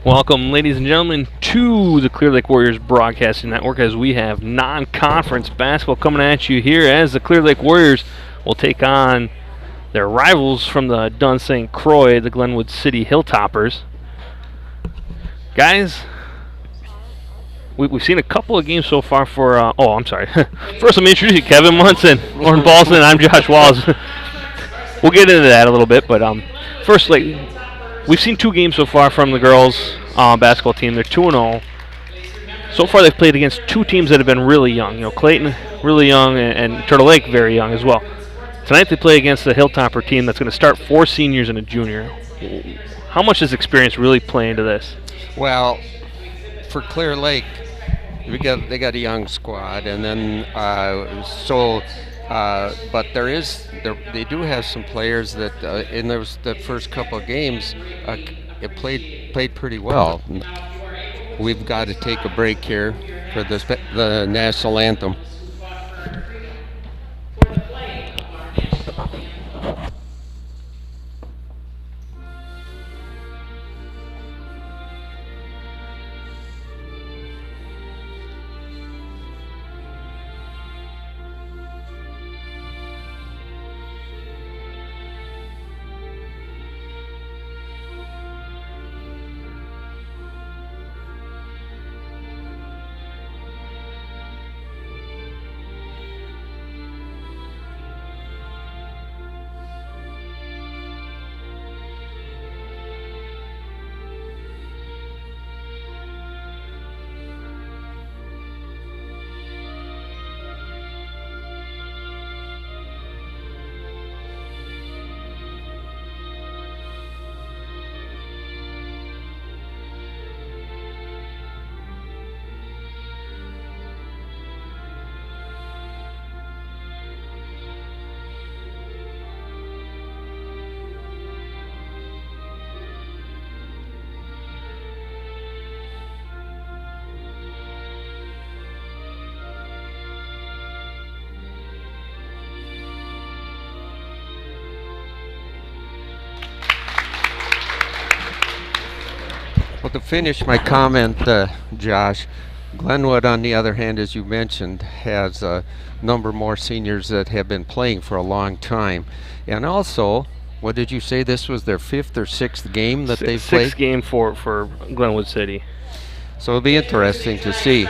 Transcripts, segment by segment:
Welcome, ladies and gentlemen, to the Clear Lake Warriors Broadcasting Network as we have non-conference basketball coming at you here as the Clear Lake Warriors will take on their rivals from the Dun St. Croix, the Glenwood City Hilltoppers. Guys, we've seen a couple of games so far for, First, let me introduce you, Kevin Munson, Lauren Balson, I'm Josh Walls. We'll get into that a little bit, but first, we've seen two games so far from the girls basketball team. They're 2-0. So far, they've played against two teams that have been really young. You know, Clayton, really young, and Turtle Lake, very young as well. Tonight, they play against the Hilltopper team that's going to start 4 seniors and a junior. How much does experience really play into this? Well, for Clear Lake, they got a young squad, and then but they do have some players that in the first couple of games it played pretty well. We've got to take a break here for the national anthem. Well, to finish my comment, Josh, Glenwood, on the other hand, as you mentioned, has a number more seniors that have been playing for a long time. And also, what did you say, this was their 5th or 6th game that they've played? Sixth game for Glenwood City. So it'll be interesting to see.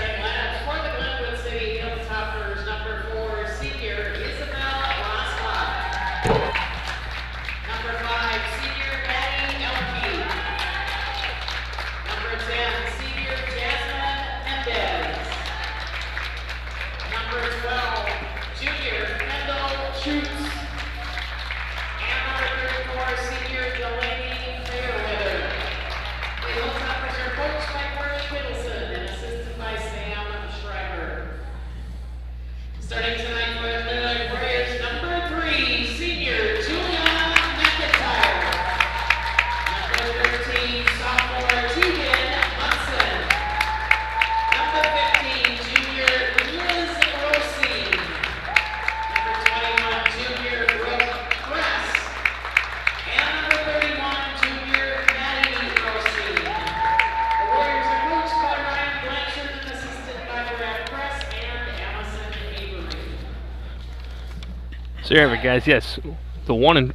So there you have it, guys. Yes, Glenwood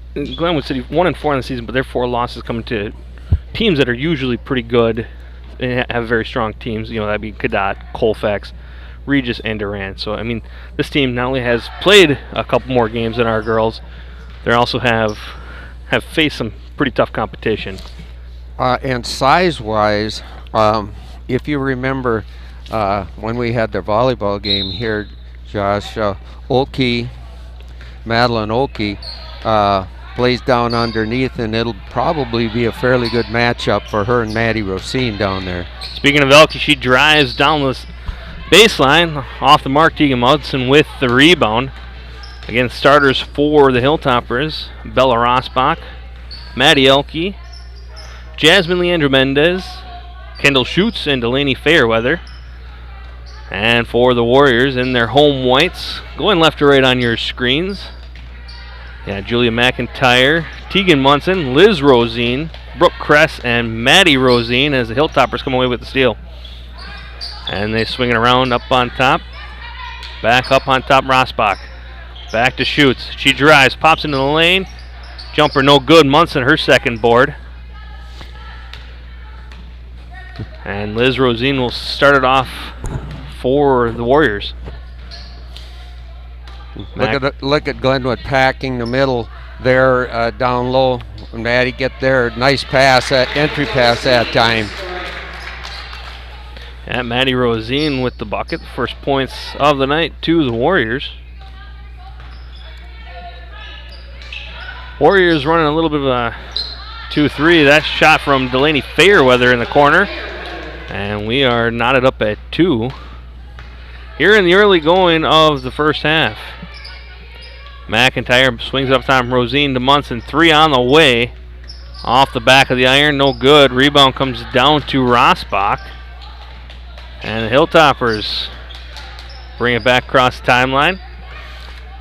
City 1-4 in the season, but their 4 losses coming to teams that are usually pretty good and have very strong teams. You know, that'd be Cadott, Colfax, Regis, and Durant. So I mean, this team not only has played a couple more games than our girls, they also have faced some pretty tough competition. And size-wise, if you remember when we had their volleyball game here, Josh, Madeline Oki plays down underneath, and it'll probably be a fairly good matchup for her and Maddie Rosine down there. Speaking of Elke, she drives down this baseline off the mark. Tegan Mudson with the rebound. Again, starters for the Hilltoppers: Bella Rosbach, Maddie Elke, Jasmine Leandra Mendez, Kendall Schutz, and Delaney Fairweather. And for the Warriors in their home whites, going left to right on your screens. Yeah, Julia McIntyre, Tegan Munson, Liz Rosine, Brooke Kress and Maddie Rosine as the Hilltoppers come away with the steal. And they swing it around up on top. Back up on top, Rossbach. Back to Schutz. She drives, pops into the lane. Jumper no good. Munson, her second board. And Liz Rosine will start it off for the Warriors. Look at Glenwood packing the middle there down low. Maddie get there. Nice pass, entry pass that time. And Maddie Rosine with the bucket. First points of the night to the Warriors. Warriors running a little bit of a 2-3. That shot from Delaney Fairweather in the corner. And we are knotted up at 2. Here in the early going of the first half. McIntyre swings up time. Rosine to Munson. 3 on the way. Off the back of the iron. No good. Rebound comes down to Rossbach. And the Hilltoppers bring it back across the timeline.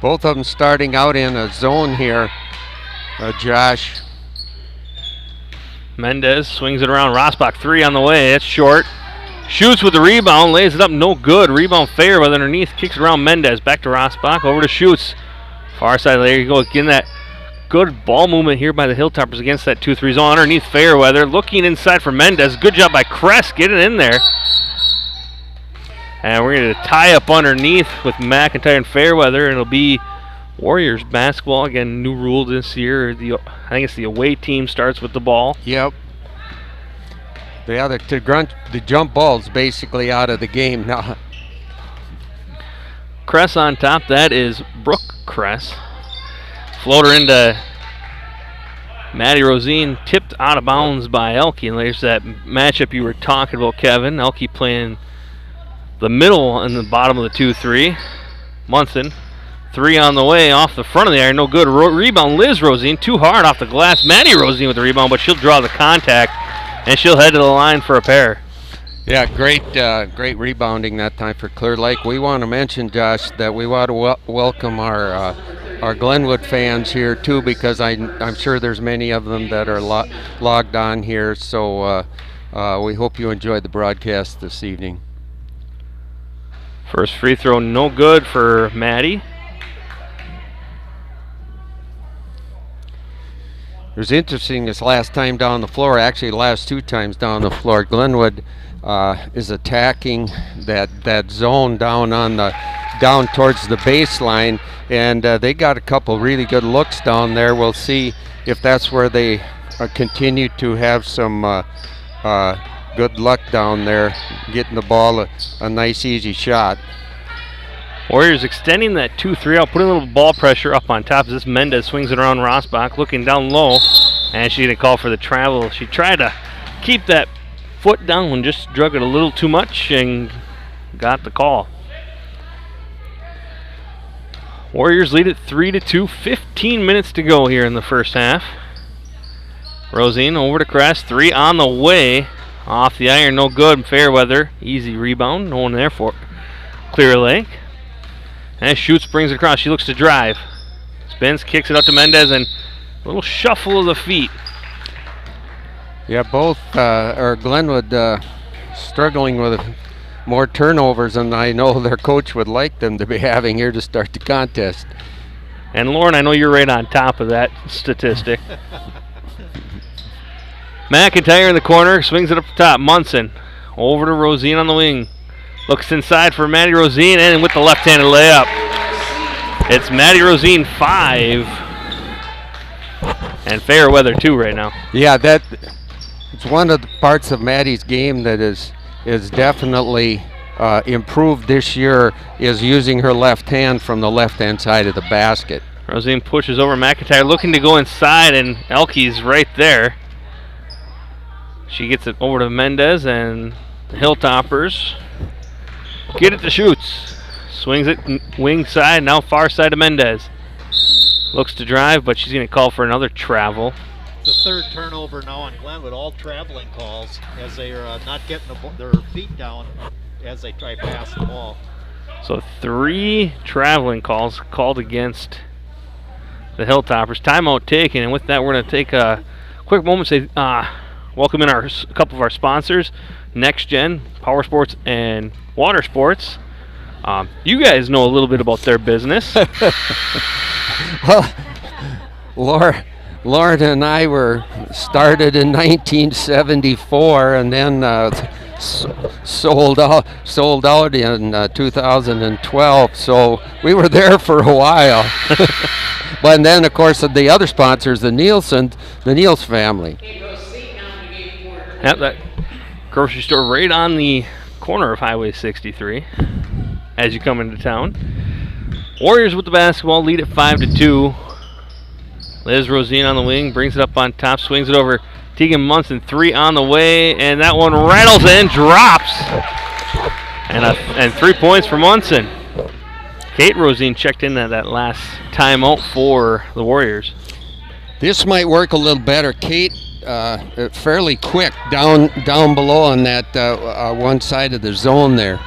Both of them starting out in a zone here, Josh. Mendez swings it around. Rossbach 3 on the way. It's short. Shoots with the rebound. Lays it up. No good. Rebound fair with underneath. Kicks it around Mendez. Back to Rossbach. Over to Schutz. Far side. There you go. Again, that good ball movement here by the Hilltoppers against that 2-3 zone. Underneath Fairweather. Looking inside for Mendez. Good job by Kress getting in there. And we're going to tie up underneath with McIntyre and Fairweather. And it'll be Warriors basketball. Again, new rule this year. I think it's the away team starts with the ball. Yep. The jump ball's basically out of the game now. Kress on top. That is Brooke Kress. Floater into Maddie Rosine. Tipped out of bounds by Elke. And there's that matchup you were talking about, Kevin. Elke playing the middle and the bottom of the 2-3. Munson. 3 on the way off the front of the iron. No good. Rebound Liz Rosine. Too hard off the glass. Maddie Rosine with the rebound, but she'll draw the contact. And she'll head to the line for a pair. Yeah, great rebounding that time for Clear Lake. We want to mention, Josh, that we want to welcome our Glenwood fans here too, because I'm sure there's many of them that are logged on here. So we hope you enjoyed the broadcast this evening. First free throw, no good for Maddie. It was interesting this last time down the floor, actually last 2 times down the floor, Glenwood is attacking that zone down towards the baseline, and they got a couple really good looks down there. We'll see if that's where they continue to have some good luck down there, getting the ball a nice easy shot. Warriors extending that 2-3 out, putting a little ball pressure up on top as this Mendez swings it around Rossbach, looking down low, and she didn't call for the travel. She tried to keep that foot down and just drug it a little too much and got the call. Warriors lead it 3-2, 15 minutes to go here in the first half. Rosine over to Kress, 3 on the way, off the iron, no good. Fairweather, easy rebound, no one there for Clear Lake. And Schutz brings it across. She looks to drive. Spins, kicks it up to Mendez, and a little shuffle of the feet. Yeah, both Glenwood struggling with more turnovers than I know their coach would like them to be having here to start the contest. And Lauren, I know you're right on top of that statistic. McIntyre in the corner, swings it up the top. Munson over to Rosine on the wing. Looks inside for Maddie Rosine, and with the left-handed layup. It's Maddie Rosine 5. And Fairweather 2 right now. Yeah, it's one of the parts of Maddie's game that is definitely improved this year, is using her left hand from the left-hand side of the basket. Rosine pushes over McIntyre, looking to go inside, and Elke's right there. She gets it over to Mendez, and the Hilltoppers get it to Schutz. Swings it wing side, now far side to Mendez. Looks to drive, but she's going to call for another travel. The third turnover now on Glenwood, all traveling calls as they are not getting their feet down as they try to pass the ball. So 3 traveling calls called against the Hilltoppers. Timeout taken, and with that we're going to take a quick quick moment, say welcome in a couple of our sponsors, Next Gen, Power Sports, and Water Sports. You guys know a little bit about their business. Well, Lauren and I were started in 1974, and then sold out in 2012. So we were there for a while. But then, of course, the other sponsors, the Niels family. Yep, that grocery store right on the corner of Highway 63 as you come into town. Warriors with the basketball, lead at 5-2. Liz Rosine on the wing, brings it up on top, swings it over Tegan Munson, 3 on the way, and that one rattles in, drops. And 3 points for Munson. Kate Rosine checked in at that last timeout for the Warriors. This might work a little better. Kate, fairly quick down below on that one side of the zone there.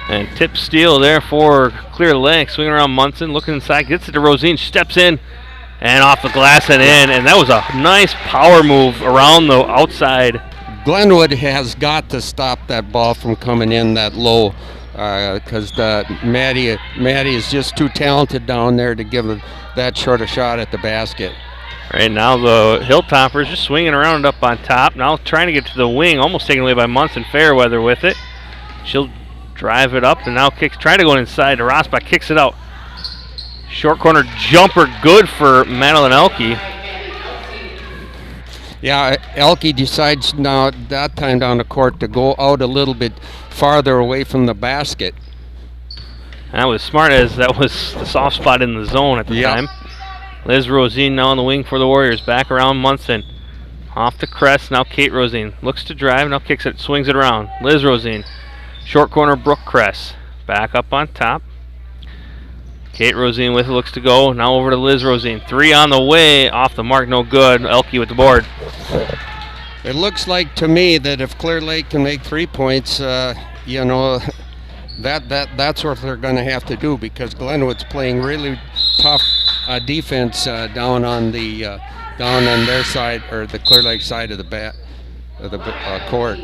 And tip steal there for Clear Lake. Swinging around Munson, looking inside, gets it to Rosine, steps in, and off the glass and in. And that was a nice power move around the outside. Glenwood has got to stop that ball from coming in that low, because Maddie is just too talented down there to give that short a shot at the basket. Right now the Hilltoppers just swinging around up on top. Now trying to get to the wing, almost taken away by Munson. Fairweather with it. She'll drive it up and now trying to go inside to Rosbach, kicks it out. Short corner jumper, good for Madeline Elke. Yeah, Elke decides now that time down the court to go out a little bit farther away from the basket. That was smart, as that was the soft spot in the zone at the time. Liz Rosine now on the wing for the Warriors. Back around Munson. Off to Crest. Now Kate Rosine. Looks to drive. Now kicks it. Swings it around. Liz Rosine. Short corner Brooke Crest. Back up on top. Kate Rosine with it. Looks to go. Now over to Liz Rosine. 3 on the way. Off the mark. No good. Elke with the board. It looks like to me that if Clear Lake can make 3 points, you know, that's what they're going to have to do, because Glenwood's playing really tough defense down on their side, or the Clear Lake side of the court.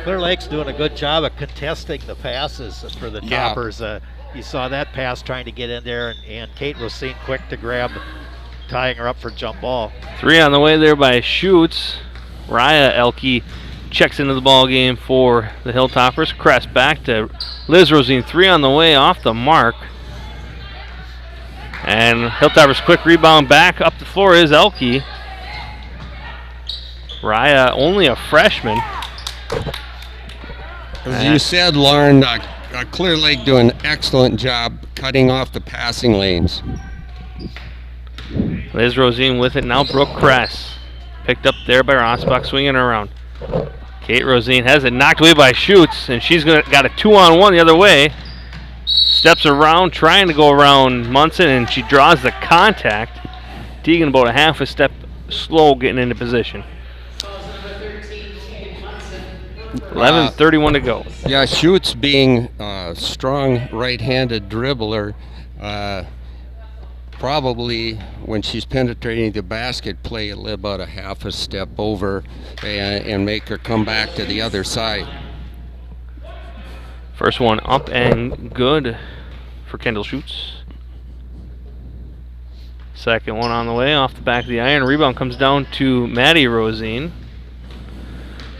Clear Lake's doing a good job of contesting the passes for the Toppers. You saw that pass trying to get in there, and Kate Rosine quick to grab, tying her up for jump ball. 3 on the way there by Schutz. Raya Elke checks into the ball game for the Hilltoppers. Crest back to Liz Rosine. 3 on the way, off the mark. And Hilltoppers quick rebound back up the floor is Elke. Raya, only a freshman. As you said, Lauren, Clear Lake doing an excellent job cutting off the passing lanes. Liz Rosine with it. Now Brooke Crest. Picked up there by Rosbach, swinging around. Kate Rosine has it knocked away by Schutz, and she's got a 2-on-1 the other way. Steps around, trying to go around Munson, and she draws the contact. Tegan about a half a step slow getting into position. 11:31 to go. Yeah, Schutz being a strong right-handed dribbler, probably when she's penetrating the basket, play about a half a step over and make her come back to the other side. First one up and good for Kendall Schutz. Second one on the way, off the back of the iron. Rebound comes down to Maddie Rosine.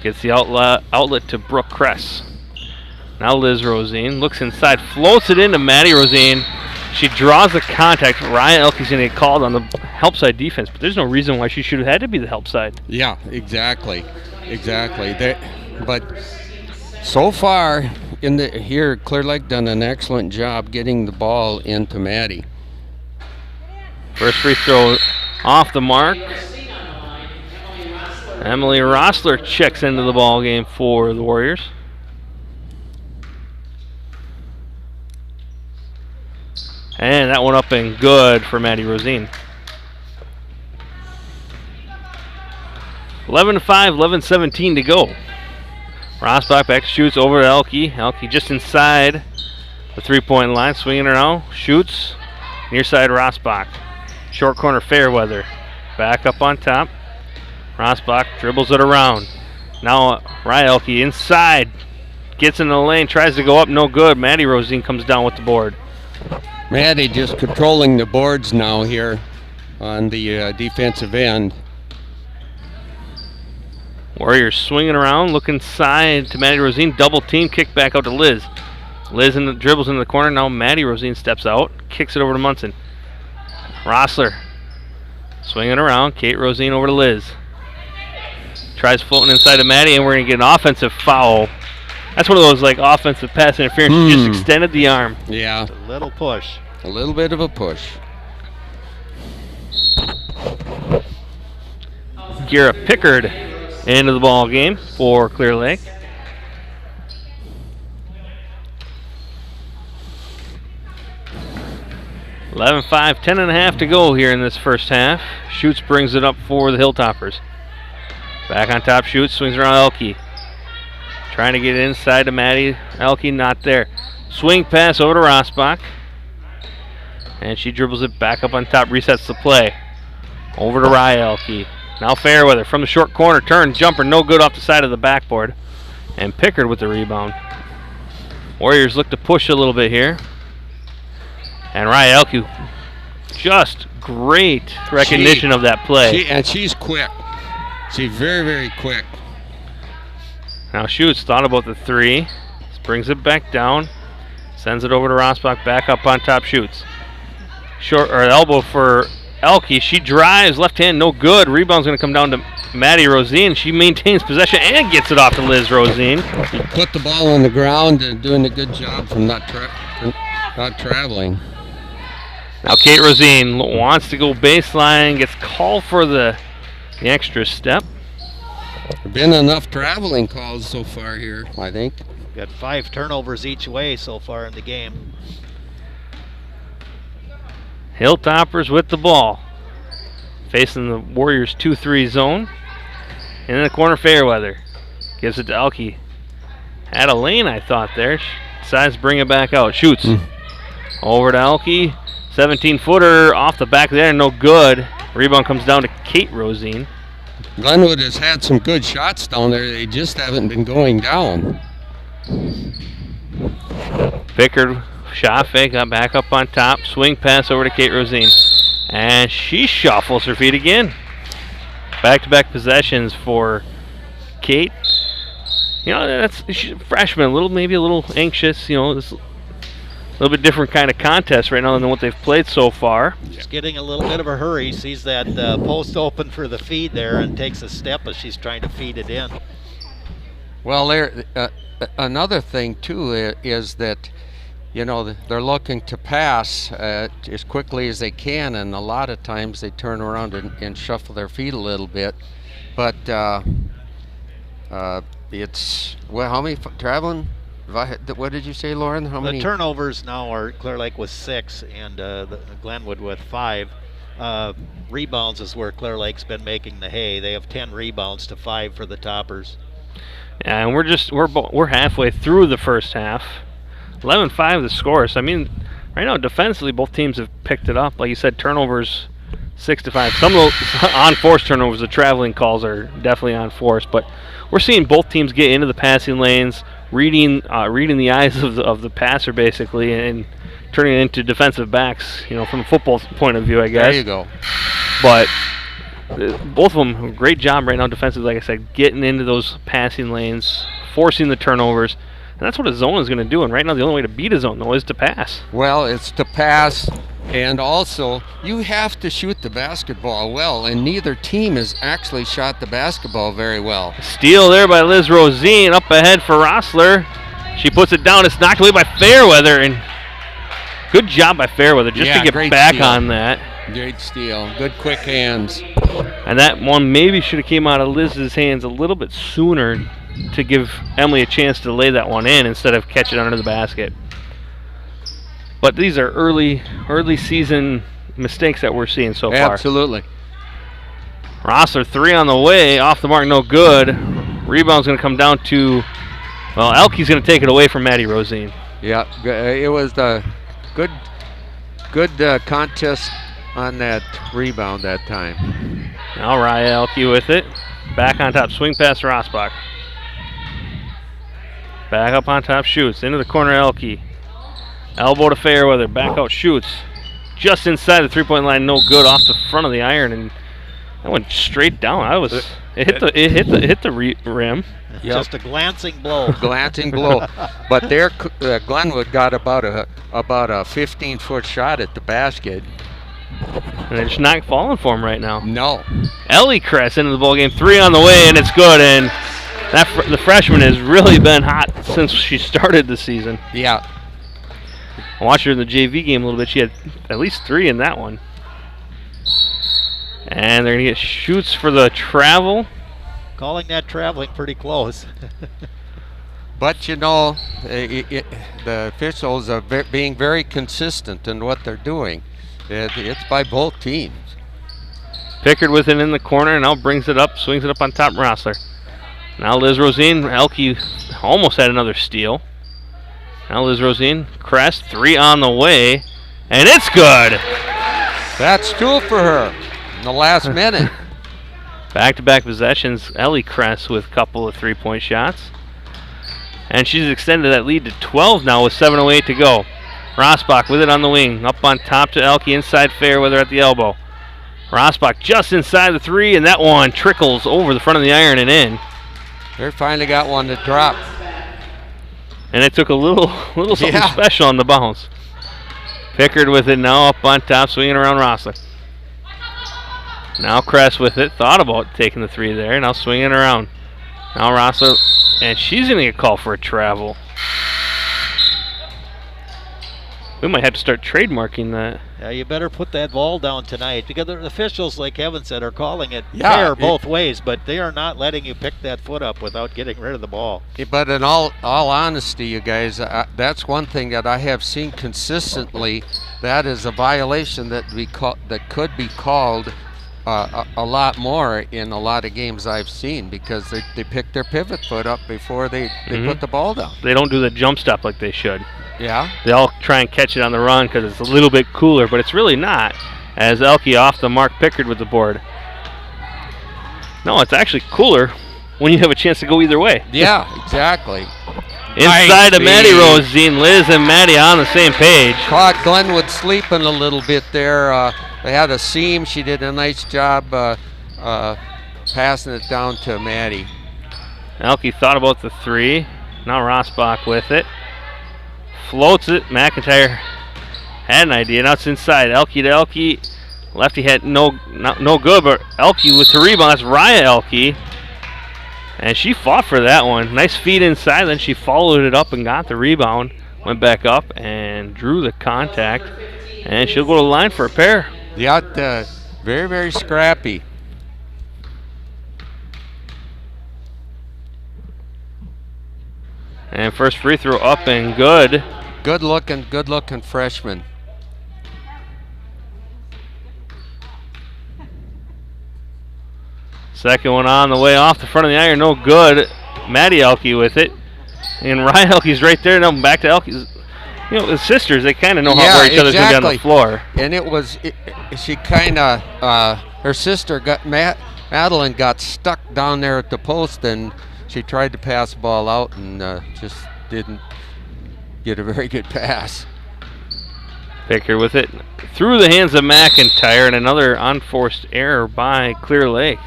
Gets the outlet to Brooke Crest. Now Liz Rosine looks inside, floats it into Maddie Rosine. She draws the contact. Ryan Elke's going to get called on the help side defense, but there's no reason why she should have had to be the help side. Yeah, exactly. But so far here, Clear Lake done an excellent job getting the ball into Maddie. First free throw off the mark. Emily Rossler checks into the ball game for the Warriors. And that one up and good for Maddie Rosine. 11-5, 11-17 to go. Rosbach back shoots over to Elke. Elke just inside the three-point line, swinging her now. Shoots near side Rosbach. Short corner Fairweather. Back up on top. Rosbach dribbles it around. Now Ryelke inside. Gets in the lane, tries to go up, no good. Maddie Rosine comes down with the board. Maddie just controlling the boards now here on the defensive end. Warriors swinging around, looking side to Maddie Rosine. Double team, kick back out to Liz. Liz dribbles into the corner. Now Maddie Rosine steps out, kicks it over to Munson. Rossler swinging around. Kate Rosine over to Liz. Tries floating inside to Maddie, and we're going to get an offensive foul. That's one of those like offensive pass interference. She just extended the arm. Yeah. A little push. A little bit of a push. Gira Pickard into the ball game for Clear Lake. (11-5), 10.5 to go here in this first half. Schutz brings it up for the Hilltoppers. Back on top, Schutz swings around Elke. Trying to get it inside to Maddie. Elke not there. Swing pass over to Rosbach. And she dribbles it back up on top, resets the play. Over to Elke. Now Fairweather from the short corner. Turn, jumper, no good off the side of the backboard. And Pickard with the rebound. Warriors look to push a little bit here. And Elke, just great recognition of that play. And she's quick. She's very, very quick. Now Schutz thought about the three. Brings it back down. Sends it over to Rosbach. Back up on top, Schutz. Short or elbow for Elke. She drives. Left hand, no good. Rebound's going to come down to Maddie Rosine. She maintains possession and gets it off to Liz Rosine. She put the ball on the ground and doing a good job from not traveling. Now Kate Rosine wants to go baseline. Gets called for the extra step. There have been enough traveling calls so far here, I think. Got 5 turnovers each way so far in the game. Hilltoppers with the ball. Facing the Warriors 2-3 zone. In the corner, Fairweather. Gives it to Elke. Had a lane, I thought, there. Decides to bring it back out. Shoots. Over to Elke. 17-footer off the back there, no good. Rebound comes down to Kate Rosine. Glenwood has had some good shots down there. They just haven't been going down. Pickard, shot fake, got back up on top. Swing pass over to Kate Rosine. And she shuffles her feet again. Back-to-back possessions for Kate. You know, she's a freshman, maybe a little anxious. You know, this a little bit different kind of contest right now than what they've played so far. She's getting a little bit of a hurry. Sees that post open for the feed there and takes a step as she's trying to feed it in. Well, another thing too is that, you know, they're looking to pass as quickly as they can, and a lot of times they turn around and shuffle their feet a little bit. But it's, well, how many traveling? What did you say, Lauren? How many? The turnovers now are Clear Lake with 6 and Glenwood with 5. Rebounds is where Clear Lake's been making the hay. They have 10 rebounds to 5 for the Toppers. Yeah, and we're halfway through the first half. 11-5 the score. So I mean, right now defensively both teams have picked it up. Like you said, turnovers 6-5. Some of those on-force turnovers, the traveling calls are definitely on force, but we're seeing both teams get into the passing lanes, reading the eyes of the passer basically, and turning it into defensive backs. You know, from a football point of view, I guess. There you go. But both of them, great job right now defensively. Like I said, getting into those passing lanes, forcing the turnovers, and that's what a zone is going to do. And right now, the only way to beat a zone though is to pass. Well, it's to pass. And also, you have to shoot the basketball well, and neither team has actually shot the basketball very well. Steal there by Liz Rosine, up ahead for Rossler. She puts it down. It's knocked away by Fairweather, and good job by Fairweather just to get back steal on that. Great steal. Good quick hands. And that one maybe should have came out of Liz's hands a little bit sooner to give Emily a chance to lay that one in instead of catch it under the basket. But these are early season mistakes that we're seeing so far. Absolutely. Rossler 3 on the way, off the mark, no good. Rebound's going to come down to, well, Elke's going to take it away from Maddie Rosine. Yeah, it was a good contest on that rebound that time. Now Raya Elke with it. Back on top, swing past Rossbach. Back up on top, shoots. Into the corner, Elke. Elbow to Fairweather, back out, shoots. Just inside the three-point line, no good, off the front of the iron, and that went straight down. It hit the rim. Yep. Just a glancing blow. Glancing blow. But there, Glenwood got about a 15-foot shot at the basket. And it's not falling for him right now. No. Ellie Cress into the ball game, 3 on the way, and it's good. And the freshman has really been hot since she started the season. Yeah. I watched her in the JV game a little bit. She had at least 3 in that one. And they're going to get shoots for the travel. Calling that traveling pretty close. But you know, the officials are being very consistent in what they're doing. It's by both teams. Pickard with it in the corner, and now brings it up, swings it up on top, Rossler. Now Liz Rosine, Elke almost had another steal. Now Liz Rosine, Crest, 3 on the way, and it's good. That's 2 for her in the last minute. Back-to-back possessions, Ellie Crest with a couple of three-point shots. And she's extended that lead to 12 now with 7:08 to go. Rossbach with it on the wing, up on top to Elke, inside Fairweather at the elbow. Rossbach just inside the 3, and that one trickles over the front of the iron and in. They finally got one to drop. And it took a little something special on the bounce. Pickard with it now up on top, swinging around Rossler. Now Cress with it, thought about taking the 3 there, now swinging around. Now Rossler, and she's going to get called for a travel. We might have to start trademarking that. Yeah, you better put that ball down tonight, because the officials, like Kevin said, are calling it Yeah, fair both ways, but they are not letting you pick that foot up without getting rid of the ball. But in all honesty, you guys, that's one thing that I have seen consistently. That is a violation that could be called a lot more in a lot of games I've seen, because they pick their pivot foot up before they put the ball down. They don't do the jump stop like they should. Yeah. They all try and catch it on the run because it's a little bit cooler, but it's really not, as Elke off the mark, Pickard with the board. No, it's actually cooler when you have a chance to go either way. Yeah, exactly. Inside of Maddie Rosine, Liz and Maddie on the same page. Caught Glenwood sleeping a little bit there. They had a seam. She did a nice job passing it down to Maddie. Elke thought about the 3. Now Rossbach with it. Floats it. McIntyre had an idea. Now it's inside. Elke to Elke. Lefty had no good, but Elke with the rebound. That's Raya Elke. And she fought for that one. Nice feed inside. Then she followed it up and got the rebound. Went back up and drew the contact. And she'll go to the line for a pair. Yeah, very, very scrappy. And first free throw up and good. Good looking freshman. Second one on the way off the front of the iron, no good. Maddie Elke with it. And Ryan Elke's right there. Now back to Elke's. You know, the sisters, they kind of know where each other's going to be on the floor. And she kind of, her sister, Madeline got stuck down there at the post, and she tried to pass the ball out and just didn't get a very good pass. Pickard with it through the hands of McIntyre, and another unforced error by Clear Lake.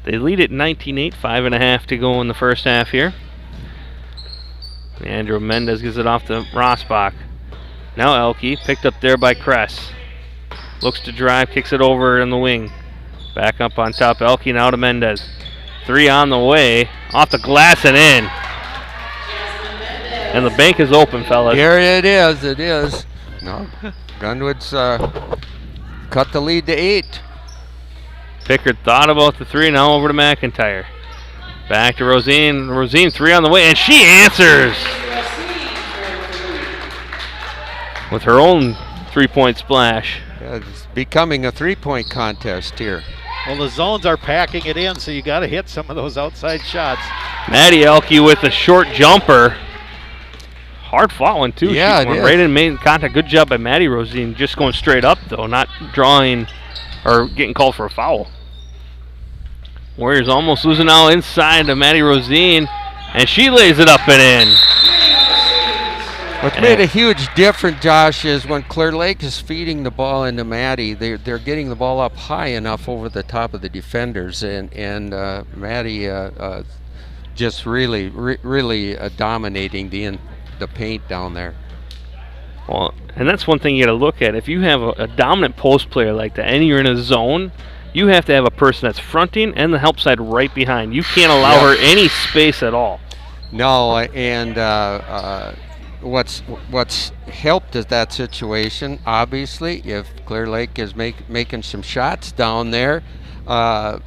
They lead at 19-8, 5.5 to go in the first half here. Andrew Mendez gives it off to Rossbach. Now Elke, picked up there by Cress. Looks to drive, kicks it over in the wing. Back up on top, Elke now to Mendez. 3 on the way, off the glass and in. And the bank is open, fellas. Here it is. No, Glenwood's cut the lead to 8. Pickard thought about the 3, now over to McIntyre. Back to Rosine. Rosine 3 on the way, and she answers with her own 3-point splash. It's becoming a 3-point contest here. Well, the zones are packing it in, so you got to hit some of those outside shots. Maddie Elke with a short jumper. hard fouling, too. Yeah, she went right in, made contact. Good job by Maddie Rosine, just going straight up, though, not drawing or getting called for a foul. Warriors almost losing now inside to Maddie Rosine, and she lays it up and in. What's made a huge difference, Josh, is when Clear Lake is feeding the ball into Maddie, they're getting the ball up high enough over the top of the defenders, and Maddie just really dominating the paint down there. Well, and that's one thing you got to look at. If you have a dominant post player like that, and you're in a zone, you have to have a person that's fronting and the help side right behind. You can't allow her any space at all. No, and what's helped is that situation. Obviously, if Clear Lake is making some shots down there, some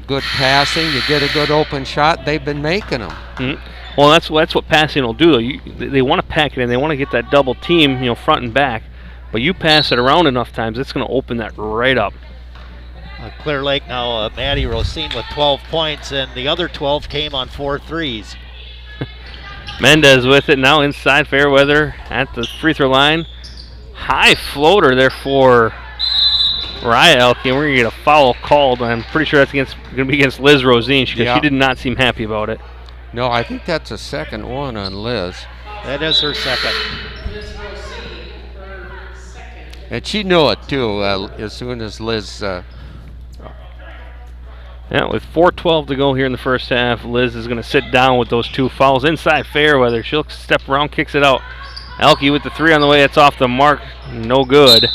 good passing, you get a good open shot. They've been making them. Mm-hmm. Well, that's what passing will do, though. They want to pack it in. They want to get that double team, front and back. But you pass it around enough times, it's going to open that right up. Clear Lake now, Maddie Rosine with 12 points, and the other 12 came on 4 threes. Mendez with it now inside Fairweather at the free throw line. High floater there for Raya Elke, and we're going to get a foul called. I'm pretty sure that's going to be against Liz Rosine because she did not seem happy about it. No, I think that's a second one on Liz. That is her second. And she knew it too as soon as Liz. Yeah, with 4:12 to go here in the first half, Liz is going to sit down with those 2 fouls inside Fairweather. She'll step around, kicks it out. Elke with the 3 on the way. It's off the mark. No good.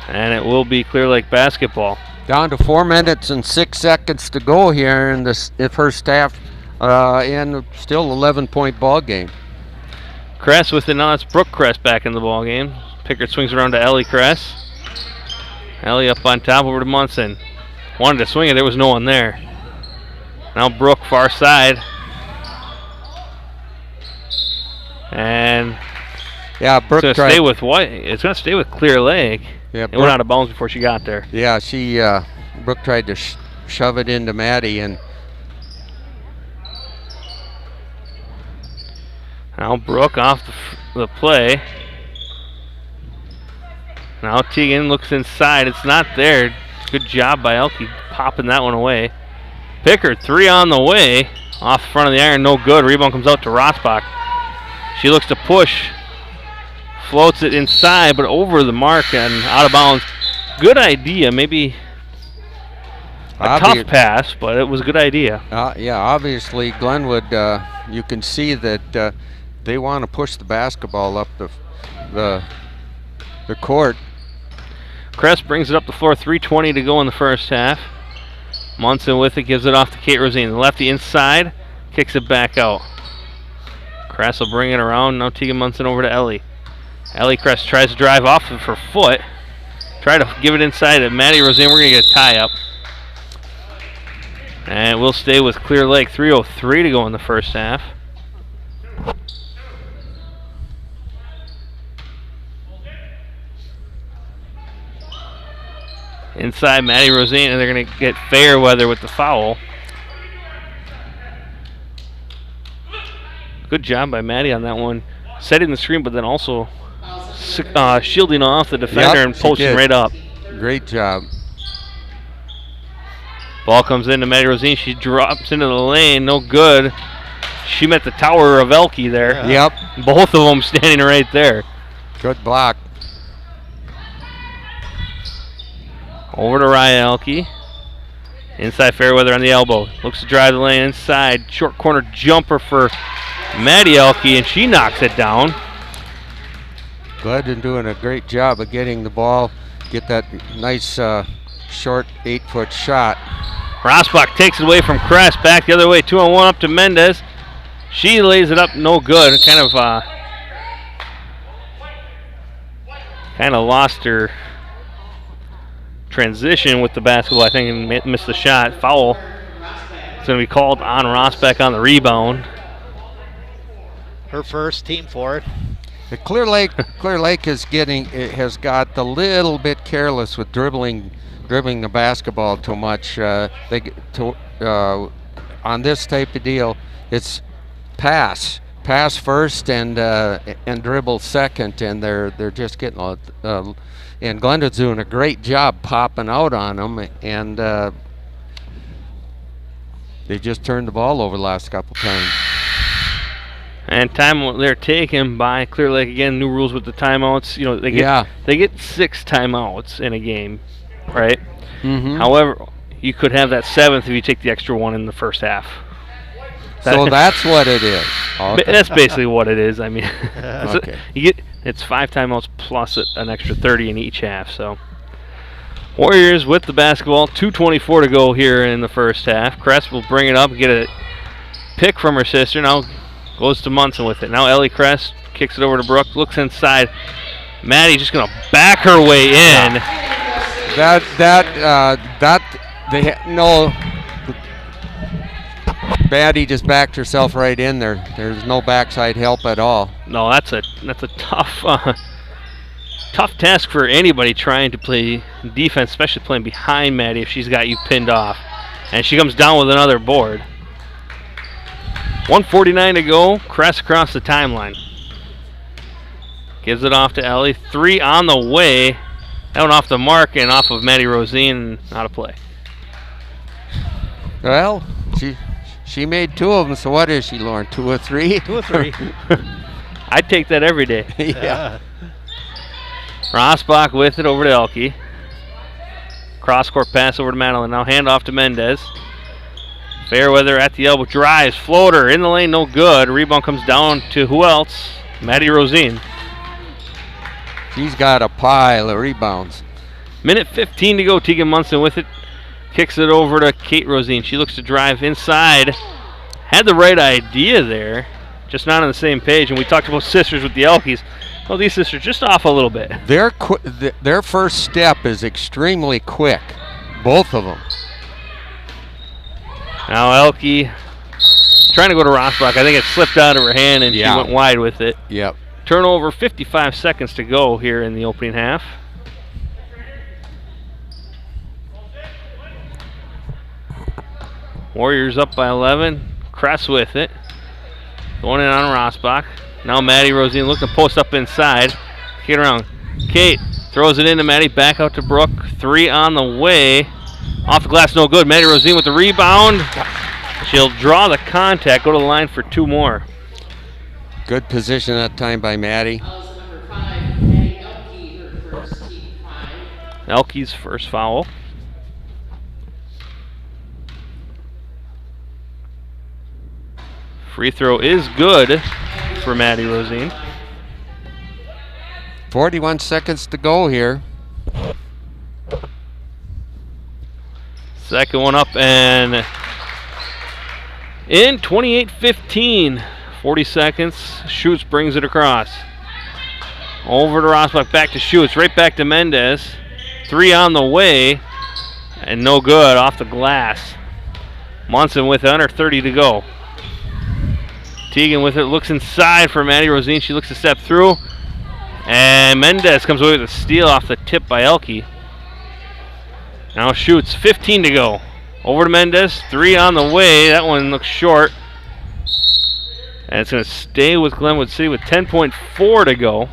And it will be Clear Lake basketball. Down to 4 minutes and 6 seconds to go here in the first half, and still 11-point ball game. Kress with it now. It's Brooke Kress back in the ball game. Pickard swings around to Ellie Kress. Ellie up on top over to Munson. Wanted to swing it. There was no one there. Now Brooke far side. And Brooke it's going to stay with White. It's going to stay with Clear Lake. Yeah, it went out of bounds before she got there. Yeah, Brooke tried to shove it into Maddie, and now Brooke off the play. Now Teagan looks inside. It's not there. Good job by Elke popping that one away. Pickard 3 on the way. Off the front of the iron, no good. Rebound comes out to Rossbach. She looks to push. Floats it inside, but over the mark and out of bounds. Good idea. Maybe a tough pass, but it was a good idea. Yeah, obviously Glenwood, you can see that they want to push the basketball up the court. Kress brings it up the floor, 3:20 to go in the first half. Munson with it, gives it off to Kate Rosine. The lefty inside, kicks it back out. Kress will bring it around. Now Tegan Munson over to Ellie. Ellie Kress tries to drive off of her foot. Try to give it inside to Maddie Rosine. We're going to get a tie-up. And we'll stay with Clear Lake. 3:03 to go in the first half. Inside Maddie Rosine, and they're going to get Fairweather with the foul. Good job by Maddie on that one. Setting the screen, but then also shielding off the defender and posting right up. Great job. Ball comes into Maddie Rosine. She drops into the lane. No good. She met the tower of Elke there. Yep. Both of them standing right there. Good block. Over to Raya Elke. Inside Fairweather on the elbow. Looks to drive the lane inside. Short corner jumper for Maddie Elke, and she knocks it down. Glad doing a great job of getting the ball. Get that nice short 8-foot shot. Rossbach takes it away from Kress. Back the other way. 2-on-1 up to Mendez. She lays it up. No good. Kind of lost her transition with the basketball, I think, and missed the shot. Foul. It's going to be called on Rossbach on the rebound. Her first, team fourth. The Clear Lake has got a little bit careless with dribbling the basketball too much. On this type of deal, it's pass first and dribble second, and they're just getting and Glenwood's doing a great job popping out on them, and they just turned the ball over the last couple times. And time they're taken by Clear Lake again. New rules with the timeouts. You know, they get 6 timeouts in a game, right? Mm-hmm. However, you could have that 7th if you take the extra one in the first half. So that's what it is. Okay. That's basically what it is. I mean, okay. It's 5 timeouts plus an extra 30 in each half. So Warriors with the basketball. 2:24 to go here in the first half. Crest will bring it up and get a pick from her sister. Now goes to Munson with it. Now Ellie Crest kicks it over to Brooke. Looks inside. Maddie just gonna back her way in. Maddie just backed herself right in there. There's no backside help at all. No, that's a tough tough task for anybody trying to play defense, especially playing behind Maddie if she's got you pinned off. And she comes down with another board. 1:49 to go. Crest across the timeline. Gives it off to Ellie. 3 on the way. That one off the mark and off of Maddie Rosine. Out of play. Well, she made 2 of them, so what is she, Lauren? 2 or 3? 2 or 3. I'd take that every day. Yeah. Rosbach with it over to Elke. Cross-court pass over to Madeline. Now hand off to Mendez. Fairweather at the elbow. Drives. Floater in the lane. No good. Rebound comes down to who else? Maddie Rosine. She's got a pile of rebounds. Minute 15 to go. Tegan Munson with it. Kicks it over to Kate Rosine. She looks to drive inside. Had the right idea there. Just not on the same page. And we talked about sisters with the Elkies. Well, these sisters just off a little bit. Their first step is extremely quick. Both of them. Now Elke trying to go to Rosbach. I think it slipped out of her hand and she went wide with it. Yep. Turnover, 55 seconds to go here in the opening half. Warriors up by 11. Crest with it. Going in on Rosbach. Now Maddie Rosine looking to post up inside. Get around. Kate throws it into Maddie. Back out to Brooke. 3 on the way. Off the glass, no good. Maddie Rosine with the rebound. She'll draw the contact. Go to the line for 2 more. Good position that time by Maddie. Elke's first foul. Free throw is good for Maddie Rosine. 41 seconds to go here. Second one up and in. 28-15. 40 seconds. Schutz brings it across. Over to Rosbach. Back to Schutz. Right back to Mendez. 3 on the way. And no good. Off the glass. Munson with under 30 to go. Tegan with it. Looks inside for Maddie Rosine. She looks to step through. And Mendez comes away with a steal off the tip by Elke. Now Schutz. 15 to go. Over to Mendez. 3 on the way. That one looks short. And it's going to stay with Glenwood City with 10.4 to go.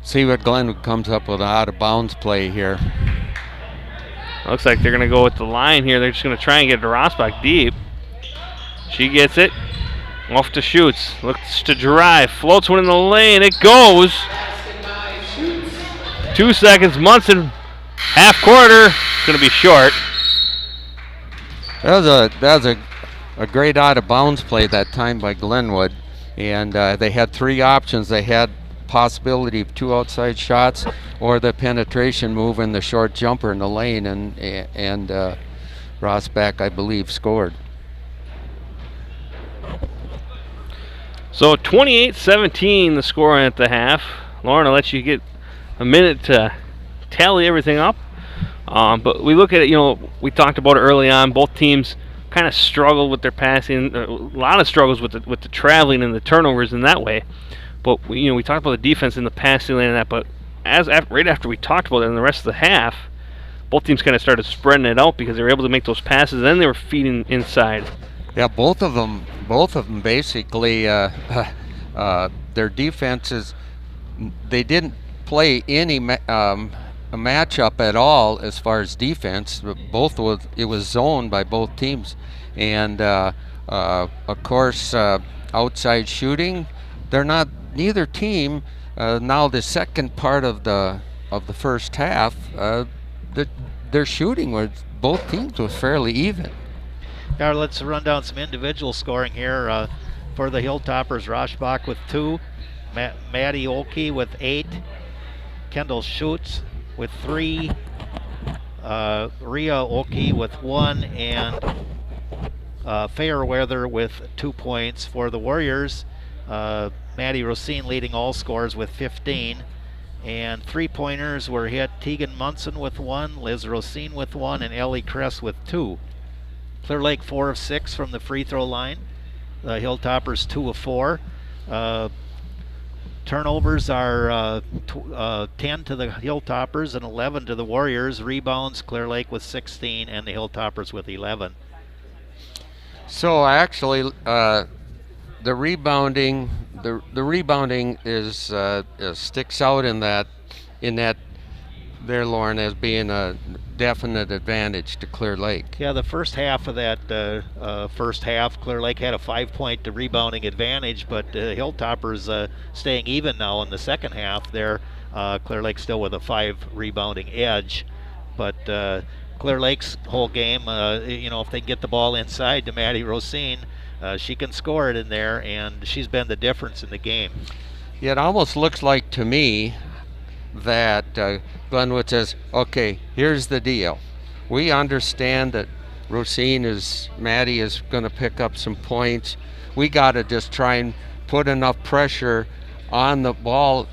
See what Glenwood comes up with an out-of-bounds play here. Looks like they're going to go with the line here. They're just going to try and get to Rosbach deep. She gets it. Off to Schutz. Looks to drive. Floats one in the lane. It goes. 2 seconds. Munson, half quarter. It's going to be short. That was a great out-of-bounds play that time by Glenwood. And they had 3 options. They had possibility of 2 outside shots or the penetration move and the short jumper in the lane. And Rosbach, I believe, scored. So 28-17 the score at the half. Lauren, I'll let you get a minute to tally everything up. But we look at it, we talked about it early on. Both teams kind of struggled with their passing. A lot of struggles with the traveling and the turnovers in that way. But we talked about the defense and the passing lane and that. But right after we talked about it in the rest of the half, both teams kind of started spreading it out because they were able to make those passes. And then they were feeding inside. Yeah, both of them both of them basically, their defenses, they didn't play any a matchup at all as far as defense. It was zoned by both teams, and of course outside shooting. Neither team. Now the second part of the first half, their shooting was, both teams was fairly even. Now let's run down some individual scoring here for the Hilltoppers. Roshbach with 2, Maddie Olkey with 8, Kendall Schutz with 3, Rhea Olkey with 1, and Fairweather with 2 points. For the Warriors, Maddie Rosine leading all scores with 15. And 3-pointers were hit. Tegan Munson with 1, Liz Rosine with 1, and Ellie Kress with 2. Clear Lake 4 of 6 from the free throw line. The Hilltoppers 2 of 4. Turnovers are 10 to the Hilltoppers and 11 to the Warriors. Rebounds, Clear Lake with 16 and the Hilltoppers with 11. So actually, the rebounding is sticks out in that there, Lauren, as being a definite advantage to Clear Lake. Yeah, the first half of that first half, Clear Lake had a 5-point rebounding advantage, but Hilltoppers staying even now in the second half. There, Clear Lake still with a 5 rebounding edge, but Clear Lake's whole game, if they get the ball inside to Maddie Rosine, she can score it in there, and she's been the difference in the game. Yeah, it almost looks like to me that Glenwood says, okay, here's the deal. We understand that Maddie is going to pick up some points. We got to just try and put enough pressure on the ball.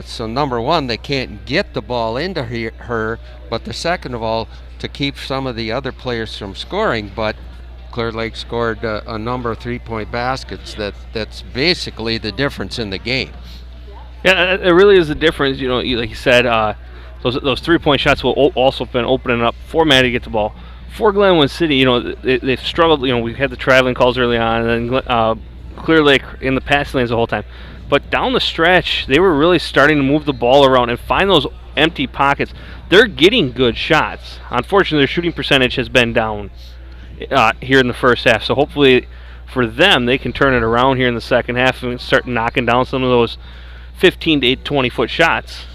So number one, they can't get the ball into her, but the second of all, to keep some of the other players from scoring. But Clear Lake scored a number of 3-point baskets. That's basically the difference in the game. Yeah, it really is the difference. Like you said, those 3-point shots will also been opening up for Maddie to get the ball. For Glenwood City, they've struggled. We had the traveling calls early on, and then Clear Lake in the passing lanes the whole time. But down the stretch, they were really starting to move the ball around and find those empty pockets. They're getting good shots. Unfortunately, their shooting percentage has been down here in the first half. So hopefully for them, they can turn it around here in the second half and start knocking down some of those 15 to 20-foot shots.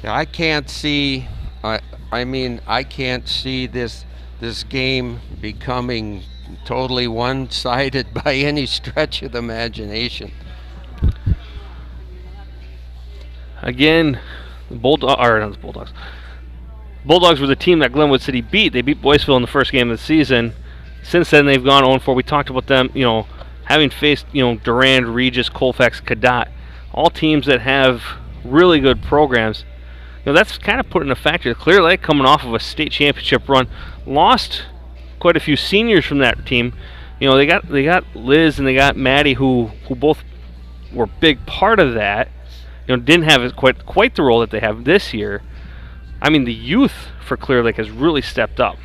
Yeah, I can't see. I can't see this game becoming totally one-sided by any stretch of the imagination. Again, the Bulldogs were the team that Glenwood City beat. They beat Boyceville in the first game of the season. Since then, they've gone 0-4. We talked about them, having faced, Durand, Regis, Colfax, Cadott, all teams that have really good programs. That's kind of put in a factor. Clear Lake, coming off of a state championship run, lost quite a few seniors from that team. They got Liz and they got Maddie, who both were a big part of that. Didn't have quite the role that they have this year. I mean, the youth for Clear Lake has really stepped up.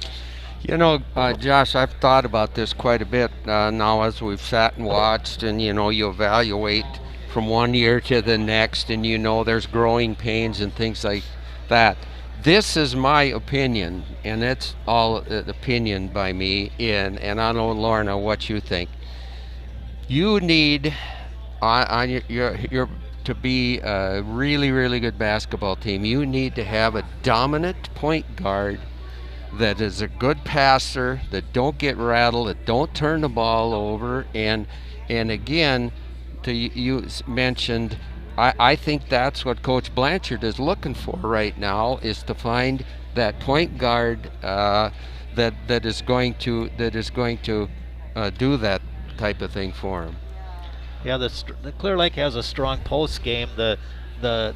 Josh, I've thought about this quite a bit now as we've sat and watched, and you evaluate from one year to the next, and there's growing pains and things like that. This is my opinion, and it's all opinion by me, and I don't know, Lorna, what you think. You need on your to be a really, really good basketball team, you need to have a dominant point guard that is a good passer, that don't get rattled, that don't turn the ball over, and again, you mentioned, I think that's what Coach Blanchard is looking for right now, is to find that point guard that is going to do that type of thing for him. Yeah, the Clear Lake has a strong post game. The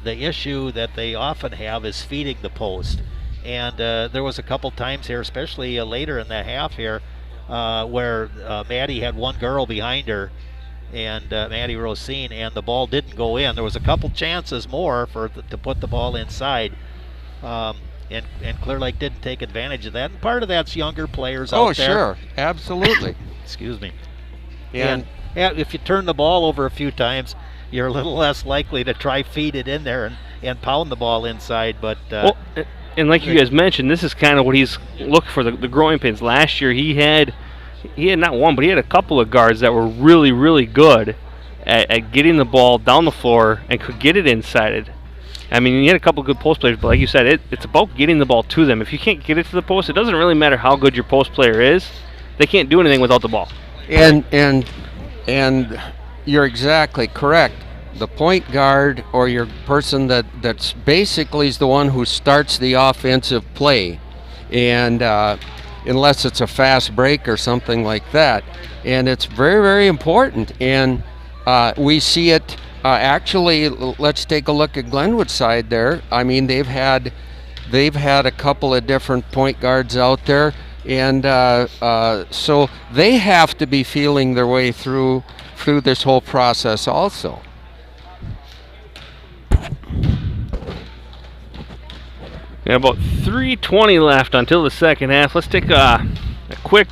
issue that they often have is feeding the post. And there was a couple times here, especially later in the half here, where Maddie had one girl behind her, and Maddie Rosine, and the ball didn't go in. There was a couple chances more to put the ball inside, and Clear Lake didn't take advantage of that. And part of that's younger players out there. Oh, sure, absolutely. Excuse me. And if you turn the ball over a few times, you're a little less likely to try feed it in there and pound the ball inside. But and like you guys mentioned, this is kind of what he's looking for, the growing pains. Last year he had not one, but he had a couple of guards that were really, really good at getting the ball down the floor and could get it inside. I mean, he had a couple of good post players, but like you said, it's about getting the ball to them. If you can't get it to the post, it doesn't really matter how good your post player is. They can't do anything without the ball. And you're exactly correct. The point guard, or your person that's basically is the one who starts the offensive play, and unless it's a fast break or something like that, and it's very, very important. And we see it actually. Let's take a look at Glenwood side there. I mean, they've had a couple of different point guards out there, and so they have to be feeling their way through this whole process also. Got about 3:20 left until the second half. Let's take a quick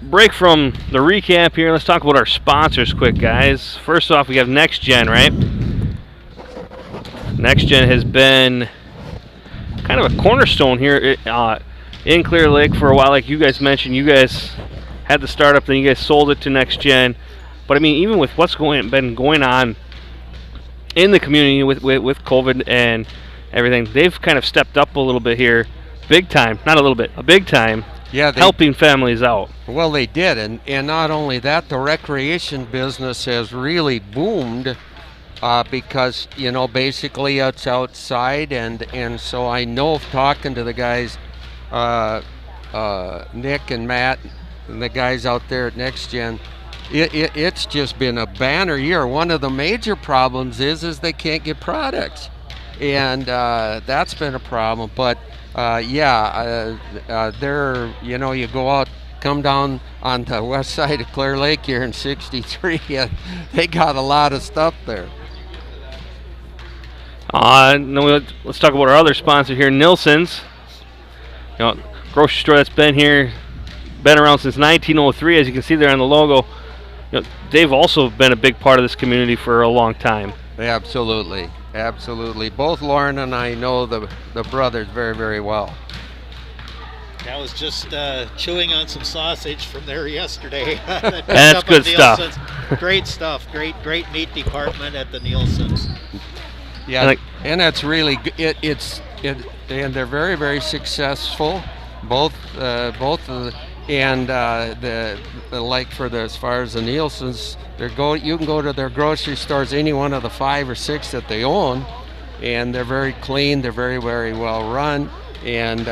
break from the recap here. Let's talk about our sponsors quick, guys. First off, we have Next Gen, right? Next Gen has been kind of a cornerstone here in Clear Lake for a while. Like you guys mentioned, you guys had the startup, then you guys sold it to Next Gen. But I mean, even with what's been going on in the community with COVID and everything, they've kind of stepped up a little bit here, big time, not a little bit, a big time, helping families out. Well, they did, and not only that, the recreation business has really boomed because, you know, basically it's outside, and so I know, talking to the guys, Nick and Matt and the guys out there at Next Gen, it's just been a banner year. One of the major problems is they can't get products. And that's been a problem, but they're, you know, you go out, come down on the west side of Clear Lake here in 63, and they got a lot of stuff there. No, let's talk about our other sponsor here, Nilsson's. You know, grocery store that's been around since 1903, as you can see there on the logo. You know, they've also been a big part of this community for a long time. Absolutely. Absolutely. Both Lauren and I know the brothers very, very well. I was just chewing on some sausage from there yesterday. That's good stuff. Great stuff. Great meat department at the Nielsen's. Yeah, and that's really good. And they're very, very successful. Both like for as far as the Nielsen's, you can go to their grocery stores, any one of the 5 or 6 that they own, and they're very clean. They're very, very well run, and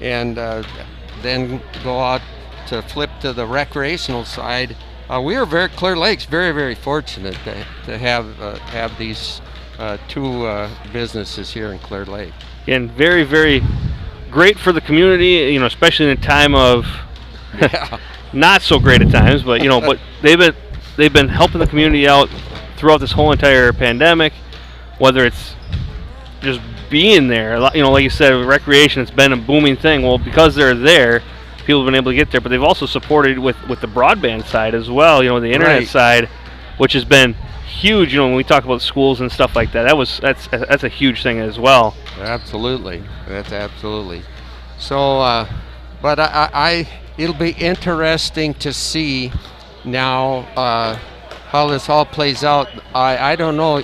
then go out to flip to the recreational side. We are Clear Lake's very, very fortunate to have these 2 businesses here in Clear Lake. And very, very great for the community, you know, especially in a time of not so great at times, but you know, but they've been helping the community out throughout this whole entire pandemic, whether it's just being there, you know, like you said, recreation, it's been a booming thing. Well, because they're there, people have been able to get there, but they've also supported with the broadband side as well, you know, the internet side, which has been huge. You know, when we talk about schools and stuff like that, that's a huge thing as well. Absolutely, that's absolutely. So, but it'll be interesting to see now how this all plays out. I don't know,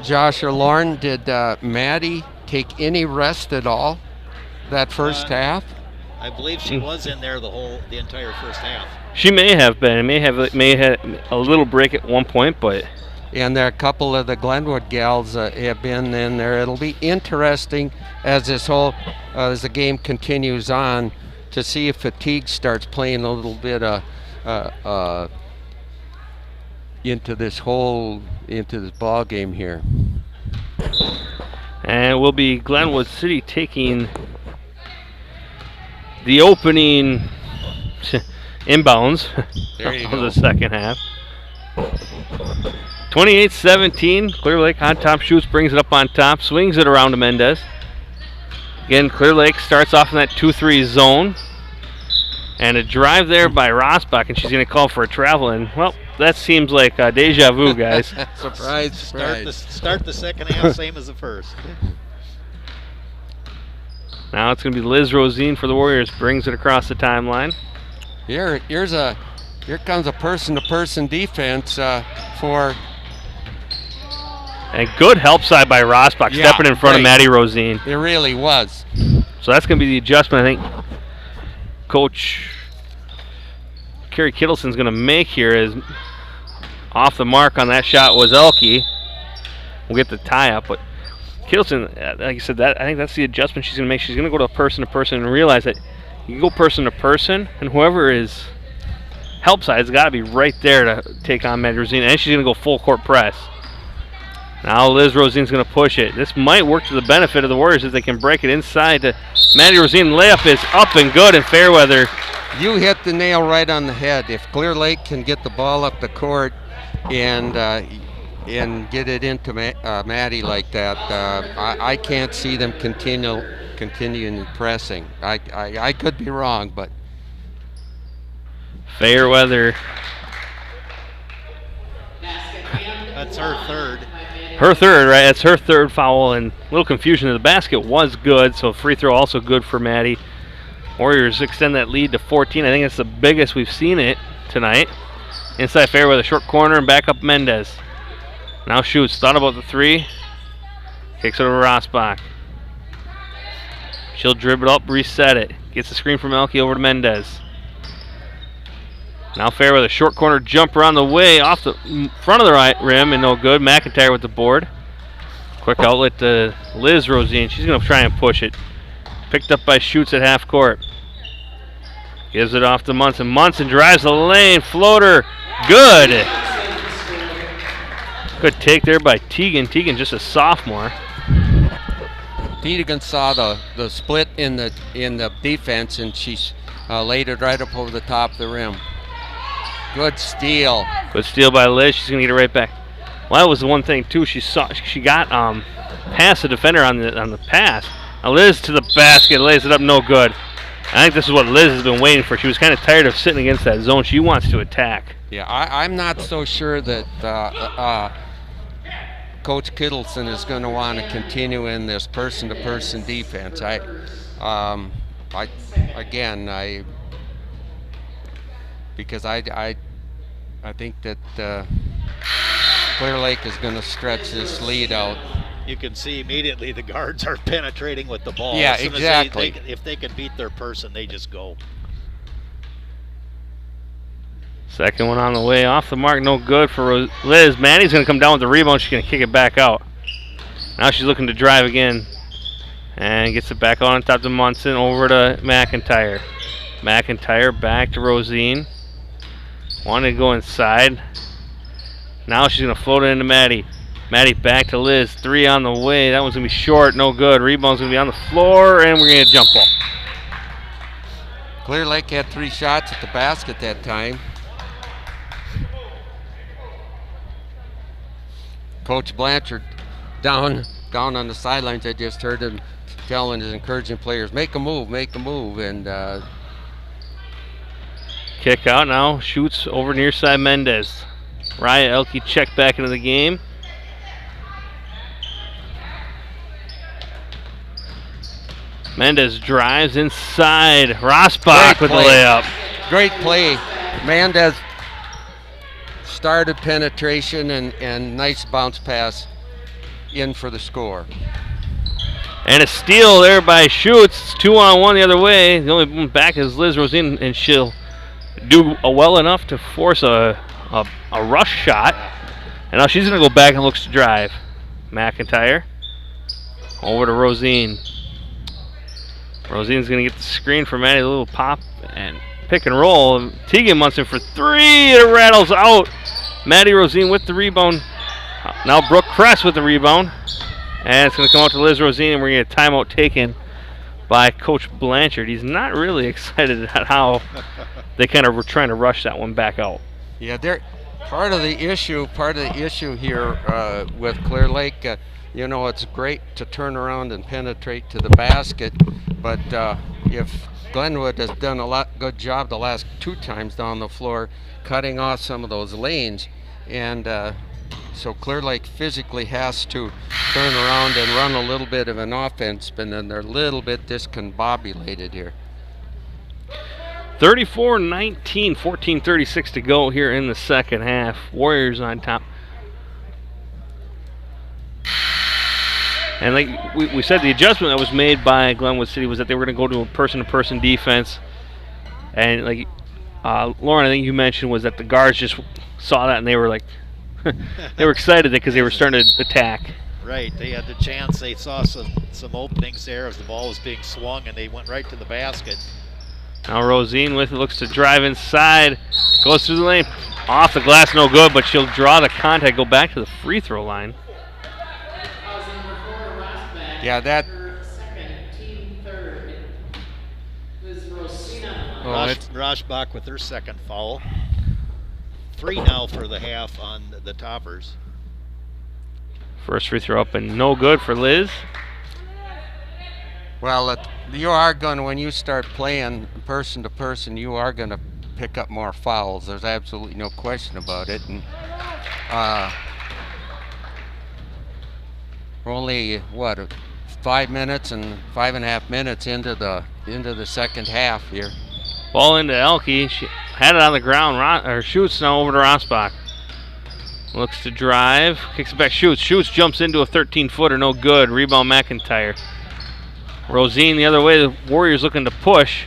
Josh or Lauren, did Maddie take any rest at all that first half? I believe she was in there the entire first half. She may have been. May have had a little break at one point, but. And there are a couple of the Glenwood gals have been in there. It'll be interesting as as the game continues on to see if fatigue starts playing a little bit into this ball game here. And it will be Glenwood City taking the opening inbounds of the second half. 28-17, Clear Lake on top, shoots, brings it up on top, swings it around to Mendez. Again, Clear Lake starts off in that 2-3 zone. And a drive there by Rosbach, and she's going to call for a travel. And, well, that seems like deja vu, guys. Surprise. Start the second half same as the first. Now it's going to be Liz Rosine for the Warriors. Brings it across the timeline. Here comes a person-to-person defense for. And good help side by Rosbach, stepping in front of Maddie Rosine. It really was. So that's going to be the adjustment, I think, Coach Carrie Kittleson's going to make here. Is off the mark on that shot was Elke. We'll get the tie up, but Kittleson, like I said, I think that's the adjustment she's going to make. She's going to go to person and realize that you can go person to person, and whoever is help side has got to be right there to take on Maddie Rosine, and she's going to go full court press. Now Liz Rosine's going to push it. This might work to the benefit of the Warriors if they can break it inside to Maddie Rosine. Layup is up and good in Fairweather. You hit the nail right on the head. If Clear Lake can get the ball up the court and get it into Maddie like that, I can't see them continuing pressing. I could be wrong, but Fairweather. That's her third. Her third, right? That's her third foul, and a little confusion. The basket was good, so free throw also good for Maddie. Warriors extend that lead to 14. I think it's the biggest we've seen it tonight. Inside Fairweather, short corner, and back up Mendez. Now shoots. Thought about the three. Kicks it over Rosbach. She'll dribble it up, reset it. Gets the screen from Elke over to Mendez. Now Fairweather, short corner jumper on the way off the front of the right rim and no good. McIntyre with the board. Quick outlet to Liz Rosine. She's going to try and push it. Picked up by Schutz at half court. Gives it off to Munson. Munson drives the lane. Floater. Good. Good take there by Teagan. Teagan just a sophomore. Teagan saw the split in the defense, and she laid it right up over the top of the rim. Good steal. Good steal by Liz. She's going to get it right back. Well, that was the one thing, too. She got past the defender on the pass. Now Liz to the basket, lays it up, no good. I think this is what Liz has been waiting for. She was kind of tired of sitting against that zone. She wants to attack. Yeah, I'm not so sure that Coach Kittleson is going to want to continue in this person-to-person defense. Because I think that Clear Lake is going to stretch this lead out. You can see immediately the guards are penetrating with the ball. Yeah, as soon exactly. As if they can beat their person, they just go. Second one on the way, off the mark, no good for Liz. Maddie's going to come down with the rebound. She's going to kick it back out. Now she's looking to drive again. And gets it back on top to Munson, over to McIntyre. McIntyre back to Rosine. Wanted to go inside. Now she's going to float it into Maddie. Maddie back to Liz. Three on the way. That one's going to be short. No good. Rebound's going to be on the floor, and we're going to get a jump ball. Clear Lake had 3 shots at the basket that time. Coach Blanchard down on the sidelines. I just heard him telling his encouraging players, make a move. And kick out now. Shoots over near side Mendez. Raya Elke checked back into the game. Mendez drives inside. Rosbach with the layup. Great play. Mendez started penetration and nice bounce pass in for the score. And a steal there by Schutz. 2-on-1 the other way. The only one back is Liz Rosine, and she'll do well enough to force a rush shot. And now she's going to go back and looks to drive. McIntyre over to Rosine. Rosine's going to get the screen for Maddie. A little pop and pick and roll. Teagan Munson for 3. It rattles out. Maddie Rosine with the rebound. Now Brooke Kress with the rebound. And it's going to come out to Liz Rosine, and we're going to get a timeout taken by Coach Blanchard. He's not really excited at how they kind of were trying to rush that one back out. Yeah, they're part of the issue here with Clear Lake. It's great to turn around and penetrate to the basket, but if Glenwood has done a good job the last 2 times down the floor, cutting off some of those lanes, and so Clear Lake physically has to turn around and run a little bit of an offense, but then they're a little bit discombobulated here. 34-19, 14:36 to go here in the second half. Warriors on top. And like we said, the adjustment that was made by Glenwood City was that they were going to go to a person-to-person defense. And like Lauren, I think you mentioned, was that the guards just saw that and they were like, they were excited because they were starting to attack. Right, they had the chance. They saw some openings there as the ball was being swung, and they went right to the basket. Now Rosine with it, looks to drive inside, goes through the lane, off the glass, no good, but she'll draw the contact, go back to the free throw line. Yeah, that. Roshbach with her second foul. 3 now for the half on the Toppers. First free throw up and no good for Liz. Well, you are going to, when you start playing person to person, you are going to pick up more fouls. There's absolutely no question about it. And we're only, what, 5 minutes and 5.5 minutes into the second half here. Ball into Elke. She had it on the ground, or shoots now over to Rosbach. Looks to drive, kicks it back, shoots. Shoots, jumps into a 13-footer, no good. Rebound McIntyre. Rosine the other way, the Warriors looking to push.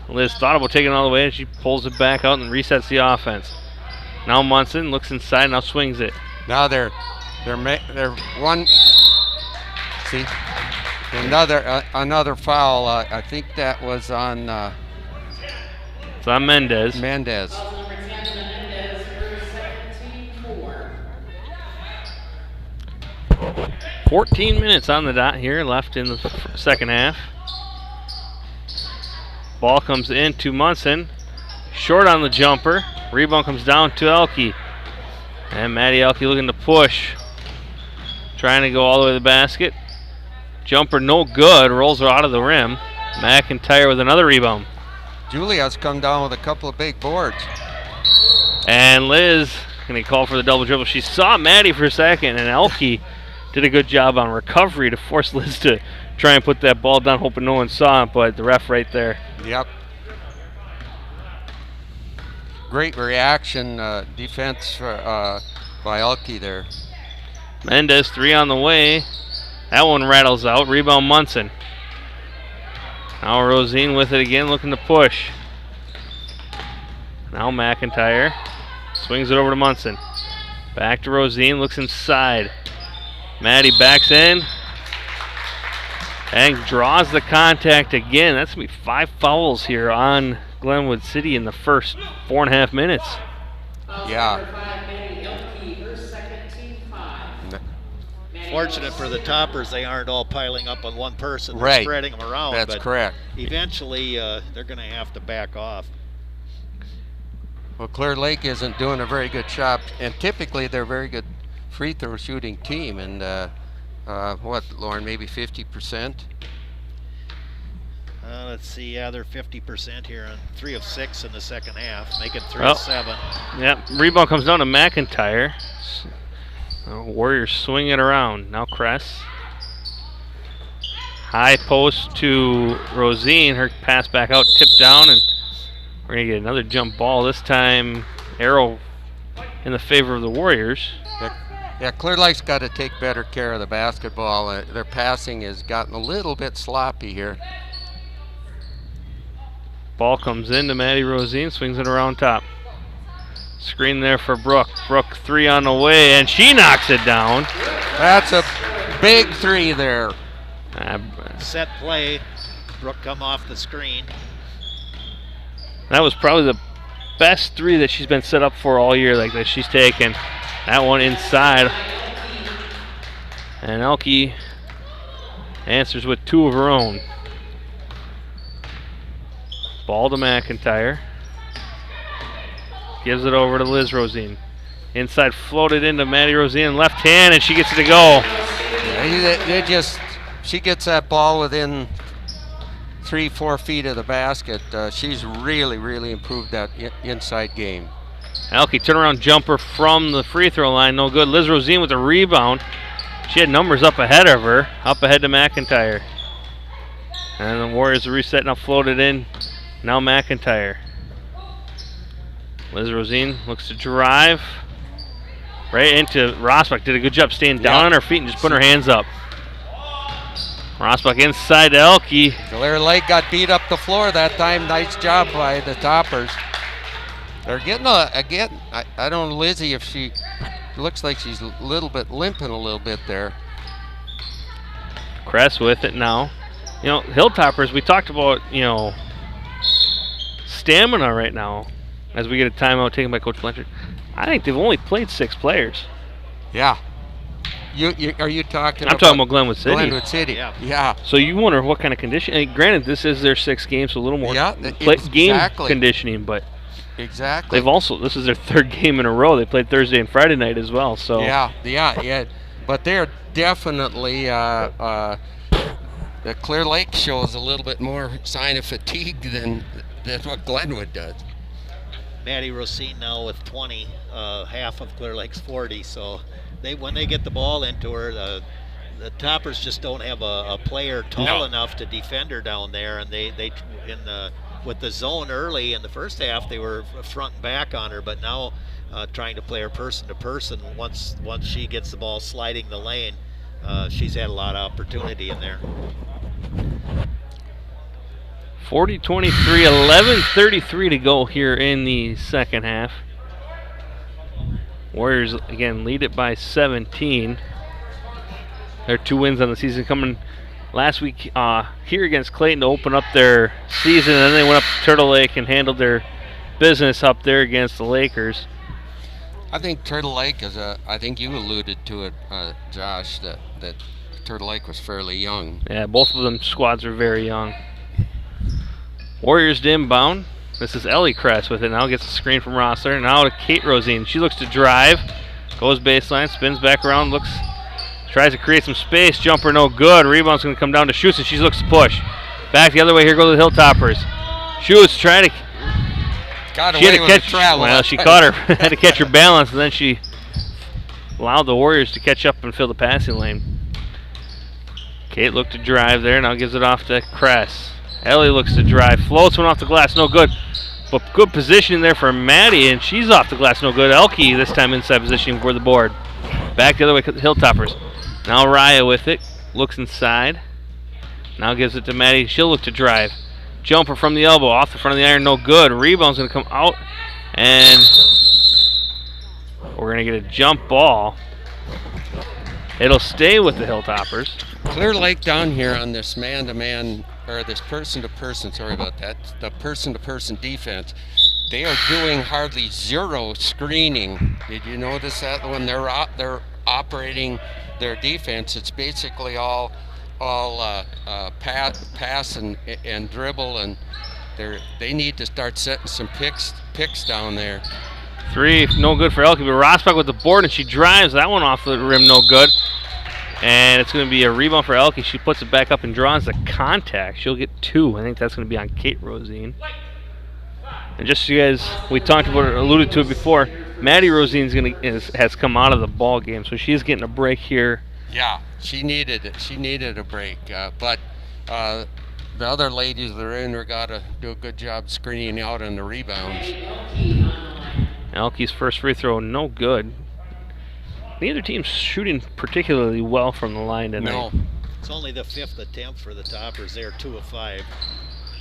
Liz thought about taking it all the way, and she pulls it back out and resets the offense. Now Munson looks inside, now swings it. Now they're one. See, another foul. I think that was on. It's on Mendez. Mendez. 14 minutes on the dot here left in the second half. Ball comes in to Munson. Short on the jumper. Rebound comes down to Elke. And Maddie Elke looking to push. Trying to go all the way to the basket. Jumper no good. Rolls her out of the rim. McIntyre with another rebound. Julia's come down with a couple of big boards. And Liz going to call for the double dribble. She saw Maddie for a second, and Elke did a good job on recovery to force Liz to try and put that ball down, hoping no one saw it, but the ref right there. Yep. Great reaction, defense by Elke there. Mendez 3 on the way. That one rattles out. Rebound Munson. Now Rosine with it again, looking to push. Now McIntyre swings it over to Munson. Back to Rosine, looks inside. Maddie backs in and draws the contact again. That's going to be 5 fouls here on Glenwood City in the first 4.5 minutes. Yeah. Fortunate for the Toppers, they aren't all piling up on one person. They're right. Spreading them around. That's but correct. Eventually, they're going to have to back off. Well, Clear Lake isn't doing a very good job, and typically they're a very good free throw shooting team. And what, Lauren, maybe 50%? Let's see. Yeah, they're 50% here on 3 of 6 in the second half, making 3 of 7. Yep. Rebound comes down to McIntyre. Warriors swing it around. Now Kress. High post to Rosine. Her pass back out, tipped down, and we're going to get another jump ball. This time, arrow in the favor of the Warriors. Yeah, Clear Lake's got to take better care of the basketball. Their passing has gotten a little bit sloppy here. Ball comes in to Maddie Rosine, swings it around top. Screen there for Brooke. Brooke 3 on the way, and she knocks it down. That's a big 3 there. Set play. Brooke come off the screen. That was probably the best 3 that she's been set up for all year, like that she's taken. That one inside. And Elke answers with 2 of her own. Ball to McIntyre. Gives it over to Liz Rosine. Inside floated into Maddie Rosine, left hand, and she gets it to go. They just she gets that ball within 3-4 feet of the basket, she's really improved that inside game. Elke turnaround jumper from the free throw line, no good. Liz Rosine with a rebound. She had numbers up ahead of her, up ahead to McIntyre. And the Warriors are resetting up, floated in. Now McIntyre. Liz Rosine looks to drive right into Rosbach. Did a good job staying down on her feet and just putting her hands up. Rosbach inside to Elke. Clear Lake got beat up the floor that time. Nice job by the Toppers. They're getting I don't know, Lizzie, if she looks like she's a little bit limping a little bit there. Kress with it now. You know, Hilltoppers, we talked about, you know, stamina right now as we get a timeout taken by Coach Blanchard. I think they've only played 6 players. Yeah. Are you talking I'm talking about Glenwood City. Glenwood City, yeah. So you wonder what kind of condition. And granted, this is their 6th game, so a little more game conditioning, but exactly. they've also, this is their 3rd game in a row. They played Thursday and Friday night as well. So yeah. But they're definitely the Clear Lake shows a little bit more sign of fatigue than what Glenwood does. Maddie Rosine now with 20, half of Clear Lake's 40. So when they get the ball into her, the Toppers just don't have a player tall enough to defend her down there, and with the zone early in the first half, they were front and back on her, but now trying to play her person to person. Once she gets the ball sliding the lane, she's had a lot of opportunity in there. 40-23, 11:33 to go here in the second half. Warriors, again, lead it by 17. Their 2 wins on the season coming last week here against Clayton to open up their season, and then they went up to Turtle Lake and handled their business up there against the Lakers. I think Turtle Lake is I think you alluded to it, Josh, that Turtle Lake was fairly young. Yeah, both of them squads are very young. Warriors to inbound. This is Ellie Kress with it. Now gets a screen from Rossler. Now to Kate Rosine. She looks to drive. Goes baseline. Spins back around. Tries to create some space. Jumper no good. Rebound's going to come down to Schutz, and she looks to push. Back the other way. Here go the Hilltoppers. Schutz trying to... Got away with the travel. Well, she caught her. Had to catch her balance, and then she allowed the Warriors to catch up and fill the passing lane. Kate looked to drive there. Now gives it off to Kress. Ellie looks to drive, floats one off the glass, no good. But good positioning there for Maddie, and she's off the glass, no good. Elke this time inside positioning for the board. Back the other way, Hilltoppers. Now Raya with it, looks inside. Now gives it to Maddie. She'll look to drive. Jumper from the elbow, off the front of the iron, no good. Rebound's going to come out, and we're going to get a jump ball. It'll stay with the Hilltoppers. Clear Lake down here on this man-to-man, or this person-to-person, sorry about that, the person-to-person defense, they are doing hardly 0 screening. Did you notice that when they're operating their defense? It's basically all pass and dribble, and they need to start setting some picks down there. 3, no good for Elke, but Rosbach with the board, and she drives that one off the rim, no good. And it's going to be a rebound for Elke. She puts it back up and draws the contact. She'll get 2. I think that's going to be on Kate Rosine. And just so you guys, we talked about it, alluded to it before, Maddie Rosine has come out of the ball game, so she's getting a break here. Yeah, she needed it. She needed a break. But the other ladies that are in there got to do a good job screening out on the rebounds. Elke's first free throw, no good. Neither team's shooting particularly well from the line tonight. No. It's only the 5th attempt for the Toppers. They're 2 of 5.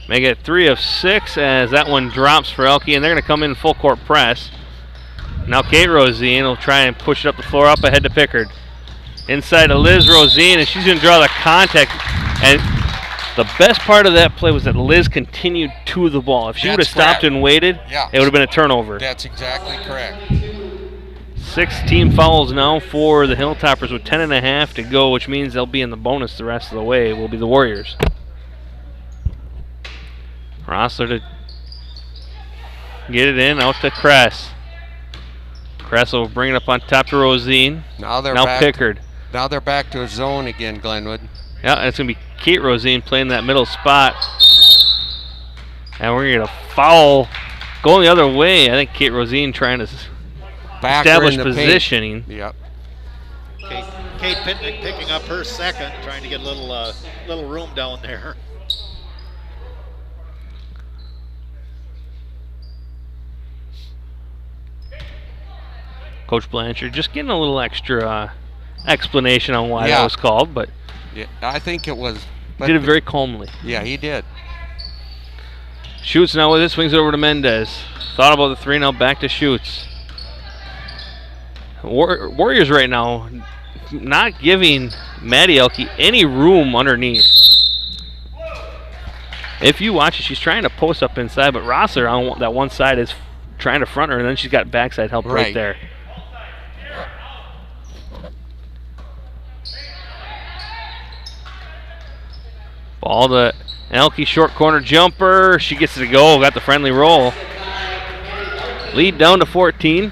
Make it 3 of 6 as that one drops for Elke, and they're going to come in full court press. Now Kate Rosine will try and push it up the floor, up ahead to Pickard. Inside to Liz Rosine, and she's going to draw the contact. And the best part of that play was that Liz continued to the ball. If she would have stopped and waited, it would have been a turnover. That's exactly correct. 6 team fouls now for the Hilltoppers with 10.5 to go, which means they'll be in the bonus the rest of the way. Will be the Warriors. Rossler to get it in, out to Kress. Kress will bring it up on top to Rosine. Now Pickard. Now they're back to a zone again, Glenwood. Yeah, and it's going to be Kate Rosine playing that middle spot. And we're going to foul going the other way. I think Kate Rosine trying to establish positioning. Yep. Kate picking up her second, trying to get a little room down there. Coach Blanchard just getting a little extra explanation on why that was called, but yeah, I think it was. He did it very calmly. Yeah, he did. Schutz now with it, swings it over to Mendez. Thought about the three, now back to Schutz. Warriors right now not giving Maddie Elke any room underneath. If you watch it, she's trying to post up inside, but Rossler on that one side is trying to front her, and then she's got backside help right there. Ball to Elke, short corner jumper. She gets it to go, got the friendly roll. Lead down to 14.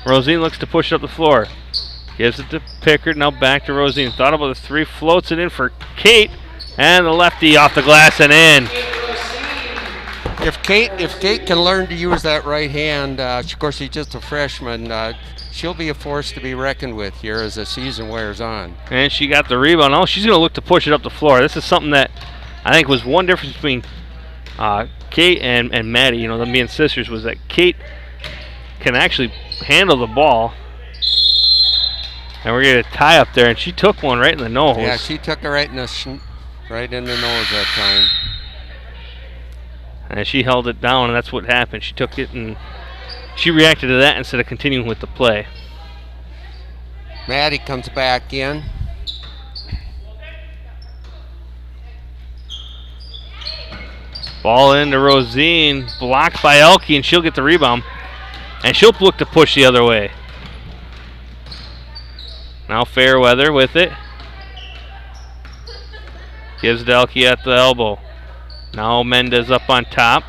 Rosine looks to push it up the floor. Gives it to Pickard, now back to Rosine. Thought about the three, floats it in for Kate, and the lefty off the glass and in. If Kate can learn to use that right hand, of course she's just a freshman, she'll be a force to be reckoned with here as the season wears on. And she got the rebound. Oh, she's going to look to push it up the floor. This is something that I think was one difference between Kate and Maddie, them being sisters, was that Kate can actually handle the ball. And we're going to tie up there, and she took one right in the nose. Yeah, she took it right in the nose that time. And she held it down, and that's what happened. She took it, and she reacted to that instead of continuing with the play. Maddie comes back in. Ball into Rosine, blocked by Elke, and she'll get the rebound. And she'll look to push the other way. Now Fairweather with it. Gives to Elke at the elbow. Now Mendez up on top.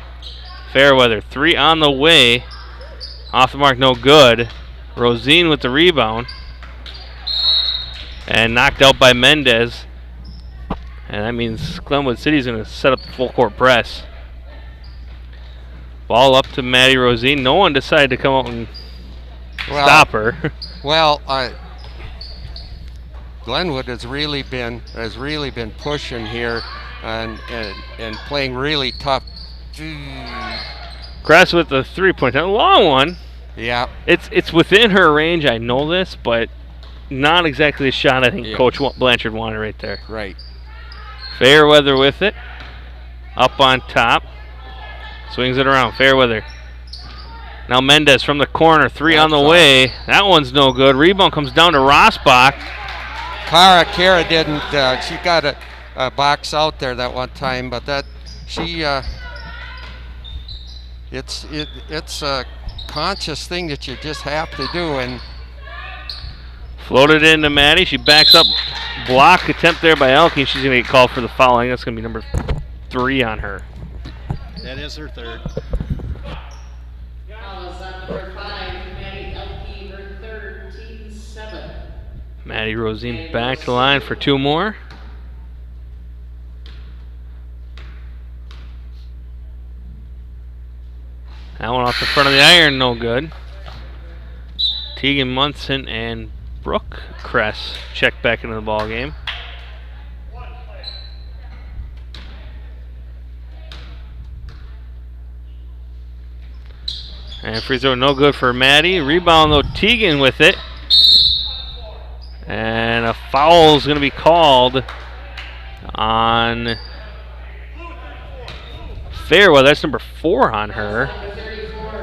Fairweather, three on the way. Off the mark, no good. Rosine with the rebound. And knocked out by Mendez. And that means Glenwood City's going to set up the full court press. Ball up to Maddie Rosine. No one decided to come out and stop her. Well, Glenwood has really been pushing here and playing really tough. Kress with the 3-point, a long one. Yeah. It's within her range. I know this, but not exactly the shot I think Coach Blanchard wanted right there. Right. Fairweather with it, up on top, swings it around. Fairweather. Now Mendez from the corner, three on the way. That one's no good. Rebound comes down to Rossbach. Kara didn't. She got a box out there that one time, but that it's a conscious thing that you just have to do. And floated into Maddie. She backs up. Block attempt there by Elke, and she's going to get called for the foul. I think that's going to be number 3 on her. That is her third. Foul is on number 5, Maddie Elke, her third, team 7. Maddie Rosine back to the line for 2 more. That one off the front of the iron, no good. Tegan Munson and Brooke Kress check back into the ball game. And free throw no good for Maddie. Rebound though, Tegan with it. And a foul is going to be called on Fairweather. That's number 4 on her.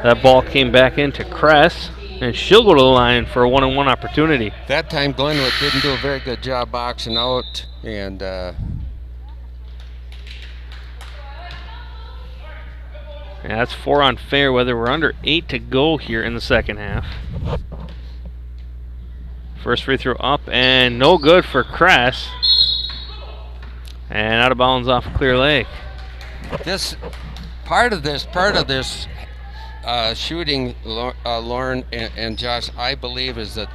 That ball came back into Kress, and she'll go to the line for a 1-on-1 opportunity. That time Glenwood didn't do a very good job boxing out, and yeah, that's 4 on Fairweather. We're under 8 to go here in the second half. First free throw up and no good for Kress. And out of bounds off Clear Lake. This part of this shooting, Lauren and Josh, I believe is that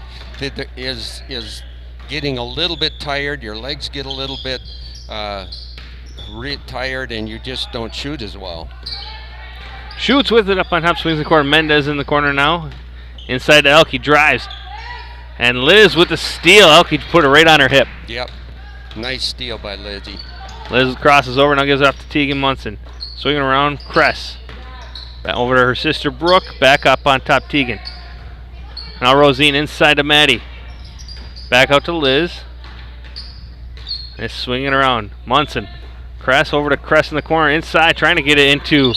is getting a little bit tired, your legs get a little bit tired, and you just don't shoot as well. Shoots with it up on top, swings the corner. Mendez in the corner now. Inside to Elke, drives. And Liz with the steal. Elke put it right on her hip. Yep. Nice steal by Lizzie. Liz crosses over, now gives it off to Tegan Munson. Swinging around, Kress. Back over to her sister Brooke. Back up on top, Tegan. Now Rosine inside to Maddie. Back out to Liz. And swinging around. Munson. Kress over to Kress in the corner. Inside, trying to get it into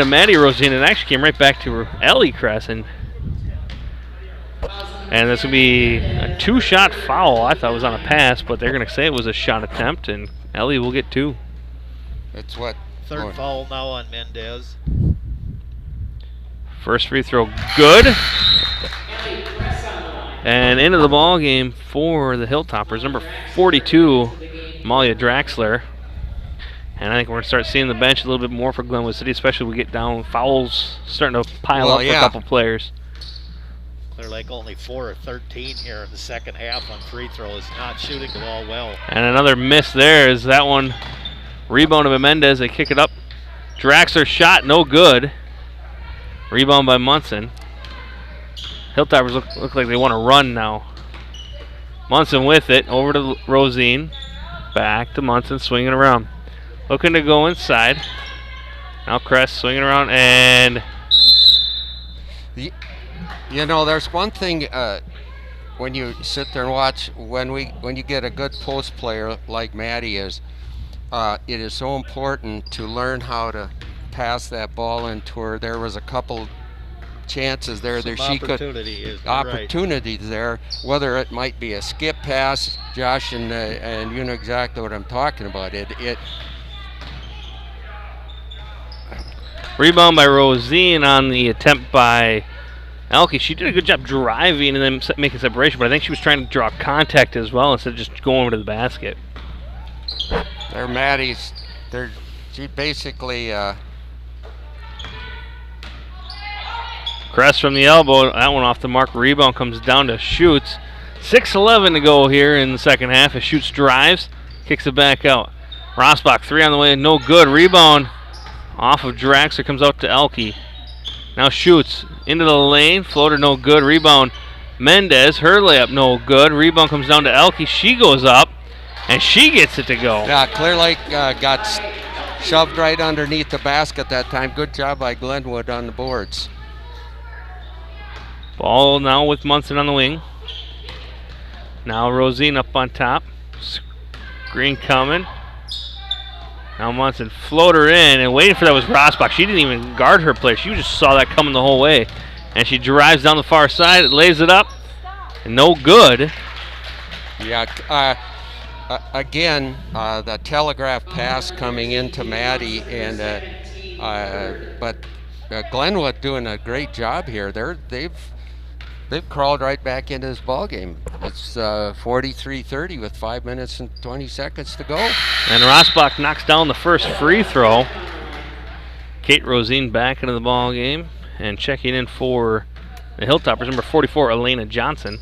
Maddie Rosine, and actually came right back to Ellie Kress. And this will be a 2-shot foul. I thought it was on a pass, but they're going to say it was a shot attempt, and Ellie will get 2. That's what? Third foul now on Mendez. First free throw, good. And into the ball game for the Hilltoppers, number 42, Malia Draxler. And I think we're going to start seeing the bench a little bit more for Glenwood City, especially when we get down fouls starting to pile up for a couple players. Clear Lake only 4 of 13 here in the second half on free throws, not shooting the ball well. And another miss there is that one. Rebound of Mendez, they kick it up. Draxler shot, no good. Rebound by Munson. Hilltoppers look like they want to run now. Munson with it, over to Rosine. Back to Munson, swinging around. Looking to go inside. Now Kress swinging around, and you know, there's one thing when you sit there and watch, when you get a good post player like Maddie is, it is so important to learn how to pass that ball into her. There was a couple chances there that she could opportunities there, whether it might be a skip pass, Josh, and you know exactly what I'm talking about. Rebound by Rosine on the attempt by Elke. She did a good job driving and then making separation, but I think she was trying to draw contact as well instead of just going over to the basket. There, Maddie's. She basically. Kress from the elbow. That one off the mark. Rebound comes down to Schutz. 6:11 to go here in the second half. As Schutz drives, kicks it back out. Rosbach, 3 on the way, no good. Rebound off of Draxler, comes out to Elke. Now Schutz into the lane, floater no good. Rebound Mendez, her layup no good. Rebound comes down to Elke. She goes up and she gets it to go. Yeah, Clear Lake got shoved right underneath the basket that time. Good job by Glenwood on the boards. Ball now with Munson on the wing. Now Rosine up on top. Screen coming. Now Munson floater in, and waiting for that was Rosbach. She didn't even guard her player. She just saw that coming the whole way. And she drives down the far side, lays it up, and no good. Yeah, again, the telegraph pass coming into Maddie, and but Glenwood doing a great job here. They've crawled right back into this ball game. It's 43-30 with 5 minutes and 20 seconds to go. And Rosbach knocks down the first free throw. Kate Rosine back into the ball game, and checking in for the Hilltoppers, number 44, Elena Johnson.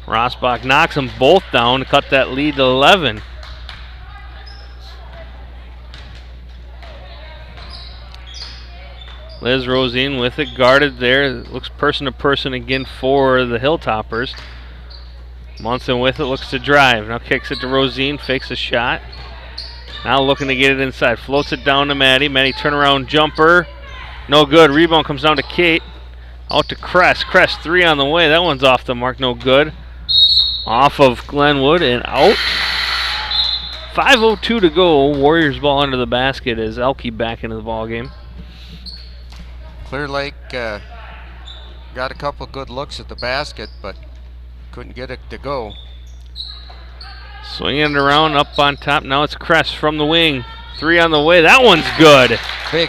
Rosbach knocks them both down to cut that lead to 11. Liz Rosine with it, guarded there. Looks person to person again for the Hilltoppers. Munson with it, looks to drive. Now kicks it to Rosine, fakes a shot. Now looking to get it inside. Floats it down to Maddie. Maddie turnaround jumper. No good. Rebound comes down to Kate. Out to Kress. Kress 3 on the way. That one's off the mark. No good. Off of Glenwood and out. 5:02 to go. Warriors ball under the basket as Elke back into the ball game. Clear Lake got a couple good looks at the basket, but couldn't get it to go. Swinging it around up on top. Now it's Kress from the wing. 3 on the way. That one's good. Big.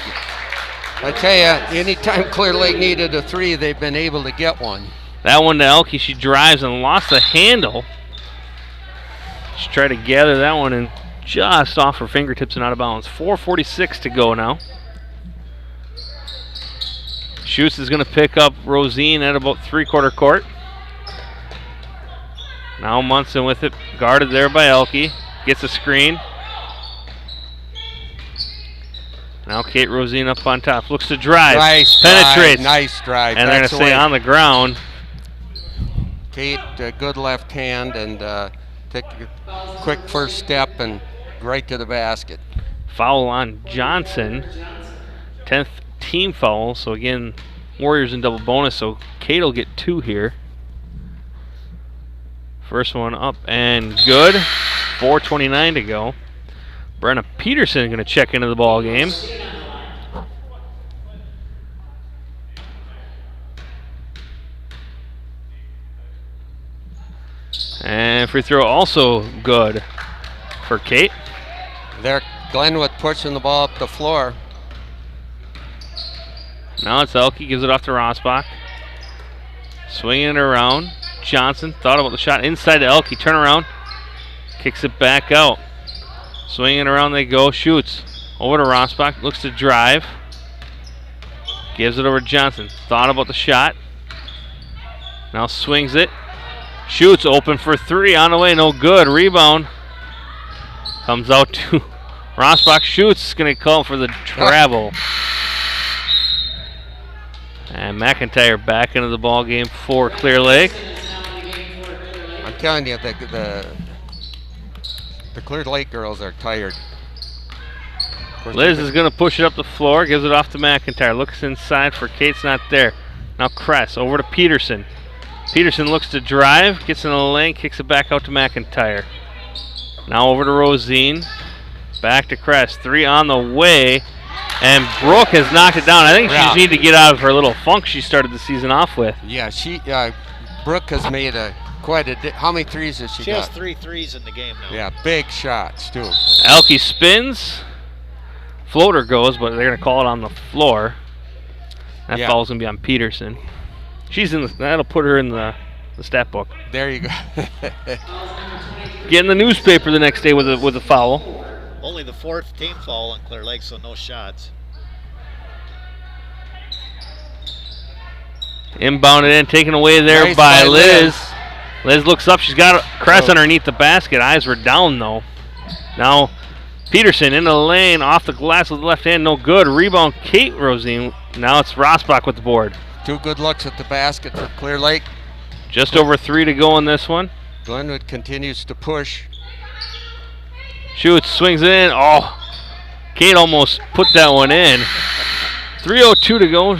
I tell you, anytime Clear Lake needed a 3, they've been able to get one. That one to Elke. She drives and lost the handle. She tried to gather that one and just off her fingertips and out of bounds. 4:46 to go now. Schutz is going to pick up Rosine at about three-quarter court. Now Munson with it, guarded there by Elke. Gets a screen. Now Kate Rosine up on top. Looks to drive. Nice penetrates. Drive, nice drive. And they're going to stay on the ground. Kate, good left hand, and take a quick first step and right to the basket. Foul on Johnson. 10th team foul. So again, Warriors in double bonus. So Kate will get 2 here. First one up and good. 4:29 to go. Brenna Peterson going to check into the ball game. And free throw also good for Kate. There, Glenwood pushing the ball up the floor. Now it's Elke, gives it off to Rosbach. Swinging it around. Johnson thought about the shot inside to Elke. Turn around. Kicks it back out. Swinging around they go. Shoots. Over to Rosbach. Looks to drive. Gives it over to Johnson. Thought about the shot. Now swings it. Shoots open for 3. On the way. No good. Rebound. Comes out to Rosbach. Shoots. Going to call for the travel. And McIntyre back into the ball game for Clear Lake. I'm telling you, the Clear Lake girls are tired. Liz is going to push it up the floor, gives it off to McIntyre. Looks inside for Kate's not there. Now Kress over to Peterson. Peterson looks to drive, gets in the lane, kicks it back out to McIntyre. Now over to Rosine. Back to Kress. 3 on the way. And Brooke has knocked it down. I think she just needs to get out of her little funk she started the season off with. Yeah, Brooke has made quite a. How many threes has she got? She has 3 threes in the game now. Yeah, big shots too. Elke spins. Floater goes, but they're going to call it on the floor. That foul's going to be on Peterson. She's in. That'll put her in the stat book. There you go. Get in the newspaper the next day with a foul. Only the 4th team foul on Clear Lake, so no shots. Inbounded in, taken away there Nice by by Liz. Liz looks up. She's got a Kress underneath the basket. Eyes were down, though. Now Peterson in the lane, off the glass with the left hand. No good. Rebound, Kate Rosine. Now it's Rosbach with the board. 2 good looks at the basket for Clear Lake. Just over 3 to go in this one. Glenwood continues to push. Shoots, swings it in. Oh, Kate almost put that one in. 3:02 to go.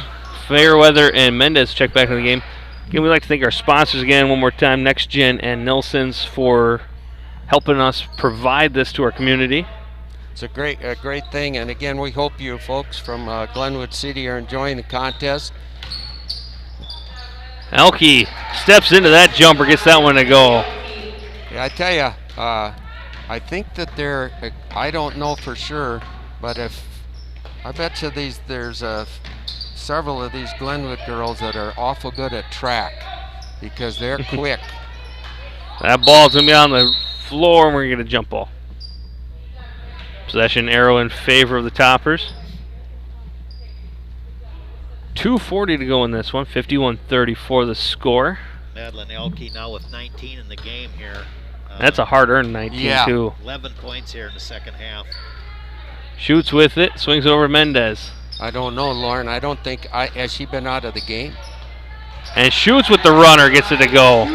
Fairweather and Mendez check back in the game. Again, we'd like to thank our sponsors again one more time, Next Gen and Nelson's, for helping us provide this to our community. It's a great thing, and again, we hope you folks from Glenwood City are enjoying the contest. Elke steps into that jumper, gets that one to go. Yeah, I tell you, I think that I don't know for sure, but I bet you there's several of these Glenwood girls that are awful good at track because they're quick. That ball's going to be on the floor, and we're going to get a jump ball. Possession arrow in favor of the Toppers. 2:40 to go in this one. 51-34 the score. Madeline Elke now with 19 in the game here. That's a hard-earned 19, too. 11 points here in the second half. Shoots with it, swings it over Mendez. I don't know, Lauren. I don't think has she been out of the game? And shoots with the runner, gets it to go.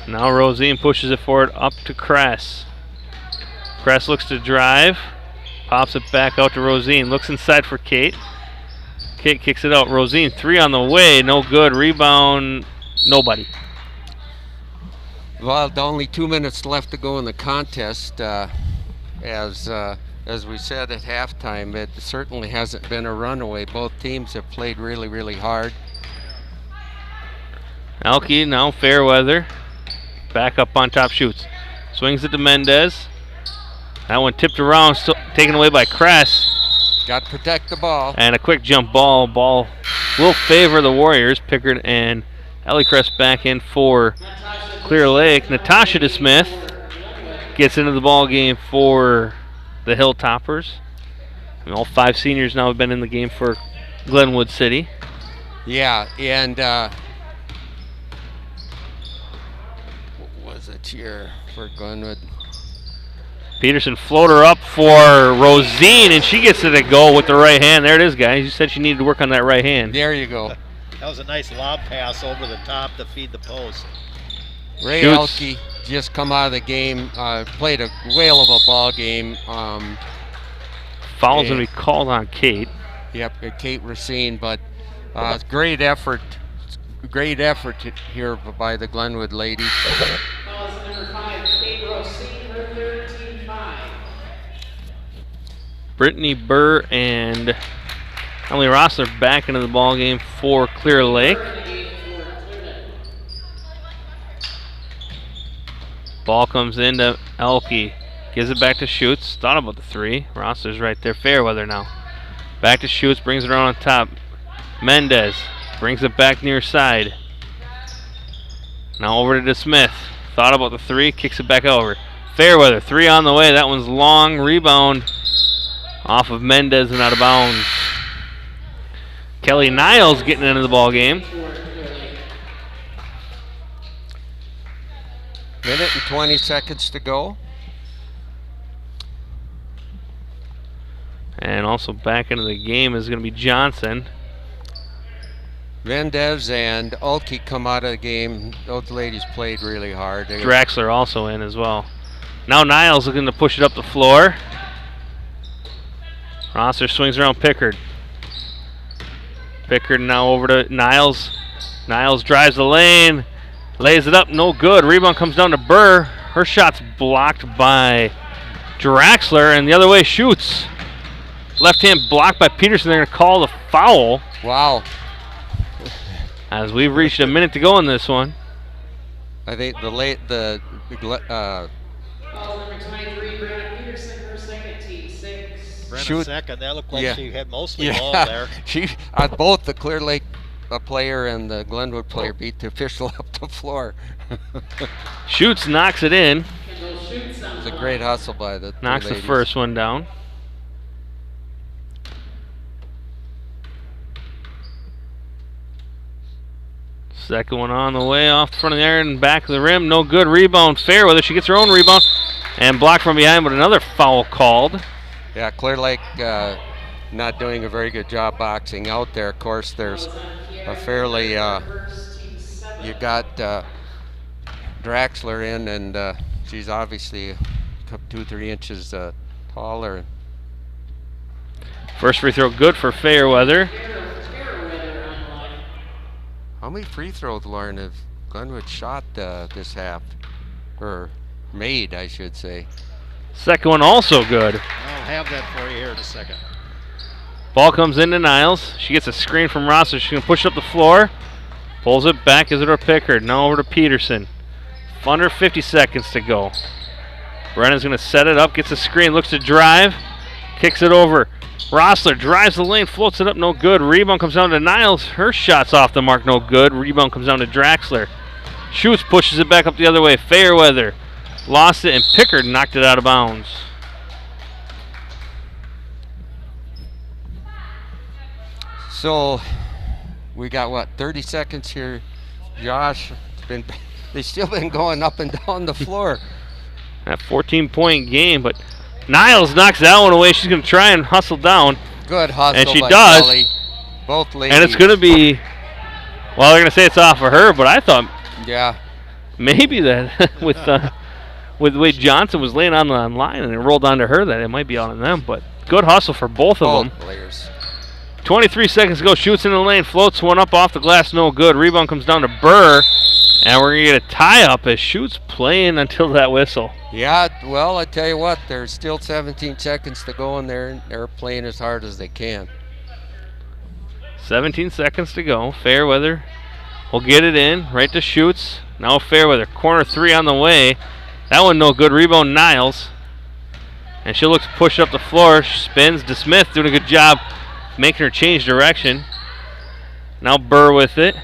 Now Rosine pushes it forward up to Kress. Kress looks to drive, pops it back out to Rosine. Looks inside for Kate. Kate kicks it out. Rosine, 3 on the way, no good. Rebound, nobody. Well, only 2 minutes left to go in the contest. As we said at halftime, it certainly hasn't been a runaway. Both teams have played really, really hard. Elke now Fairweather. Back up on top, shoots. Swings it to Mendez. That one tipped around, still taken away by Kress. Got to protect the ball. And a quick jump ball. Ball will favor the Warriors. Pickard and Ellie Kress back in for Clear Lake. Natasha DeSmith gets into the ball game for the Hilltoppers. And all 5 seniors now have been in the game for Glenwood City. Yeah, and what was it here for Glenwood? Peterson floater up for Rosine, and she gets it to go with the right hand. There it is, guys. You said she needed to work on that right hand. There you go. That was a nice lob pass over the top to feed the post. Ray Shoots. Elke just come out of the game, played a whale of a ball game. Foul's going to be called on Kate. Yep, Kate Racine, but great effort here by the Glenwood ladies. Foul is number 5, Kate Rosine, her third, team 5. Brittany Burr and Emily Rossler back into the ball game for Clear Lake. Burr in the game for Cleveland. Ball comes into Elke. Gives it back to Schutz. Thought about the 3. Rossler's right there. Fairweather now. Back to Schutz. Brings it around on top. Mendez brings it back near side. Now over to Smith. Thought about the 3. Kicks it back over. Fairweather. 3 on the way. That one's long. Rebound off of Mendez and out of bounds. Kelly Niles getting into the ball game. Minute and 20 seconds to go. And also back into the game is going to be Johnson. Mendez and Ulke come out of the game. Those ladies played really hard. Draxler also in as well. Now Niles looking to push it up the floor. Rosser swings around Pickard. Pickard now over to Niles. Niles drives the lane. Lays it up, no good. Rebound comes down to Burr. Her shot's blocked by Draxler, and the other way shoots. Left hand blocked by Peterson. They're going to call the foul. Wow. As we've reached a minute to go in this one. I think Foul number 23, Brenna Peterson, her second, team 6. Brenna second. That looked like Yeah. she had mostly ball there. She both the Clear Lake player and the Glenwood player beat the official up the floor. Schutz knocks it in. Kendall Schutz on It's the a great line. hustle by the Knocks the ladies. first one down. Second one on the way off the front of the iron and back of the rim. No good. Rebound Fairweather. She gets her own rebound and blocked from behind, but another foul called. Yeah, Clear Lake not doing a very good job boxing out there. Of course, there's a fairly you got Draxler in, and she's obviously 2-3 inches taller. First free throw good for Fairweather. Fairweather on the line. How many free throws, Lauren, have Glenwood shot this half? Or made, I should say. Second one also good. I'll have that for you here in a second. Ball comes into Niles. She gets a screen from Rosser. She's going to push it up the floor. Pulls it back. Is it her Pickard? Now over to Peterson. Under 50 seconds to go. Brennan's going to set it up. Gets a screen. Looks to drive. Kicks it over. Rossler drives the lane. Floats it up. No good. Rebound comes down to Niles. Her shot's off the mark. No good. Rebound comes down to Draxler. Shoots. Pushes it back up the other way. Fairweather lost it, and Pickard knocked it out of bounds. So we got what, 30 seconds here, Josh? They've still been going up and down the floor. That 14-point game, but Niles knocks that one away. She's going to try and hustle down. Good hustle And she by does. Kelly. Both ladies. And it's going to be, well, they're going to say it's off of her, but I thought Yeah. maybe that with the way Johnson was laying on the line and it rolled onto her, that it might be on them. But good hustle for both of them. players. 23 seconds to go. Shoots in the lane. Floats one up off the glass. No good. Rebound comes down to Burr. And we're going to get a tie-up as Shoots playing until that whistle. Yeah, well, I tell you what, there's still 17 seconds to go, and they're playing as hard as they can. 17 seconds to go. Fairweather will get it in. Right to Shoots. Now Fairweather. Corner three on the way. That one no good. Rebound Niles. And she'll look to push up the floor. She spins. DeSmith doing a good job making her change direction. Now Burr with it.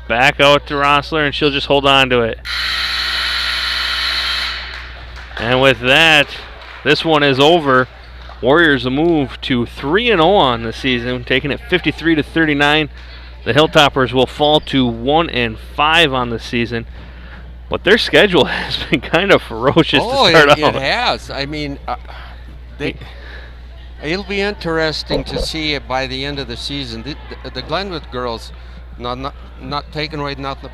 Back out to Rossler, and she'll just hold on to it. And with that, this one is over. Warriors a move to 3-0 on the season, taking it 53-39. The Hilltoppers will fall to 1-5 on the season. But their schedule has been kind of ferocious to start out. It has. I mean, it'll be interesting to see it by the end of the season. The Glenwood girls, not taking away nothing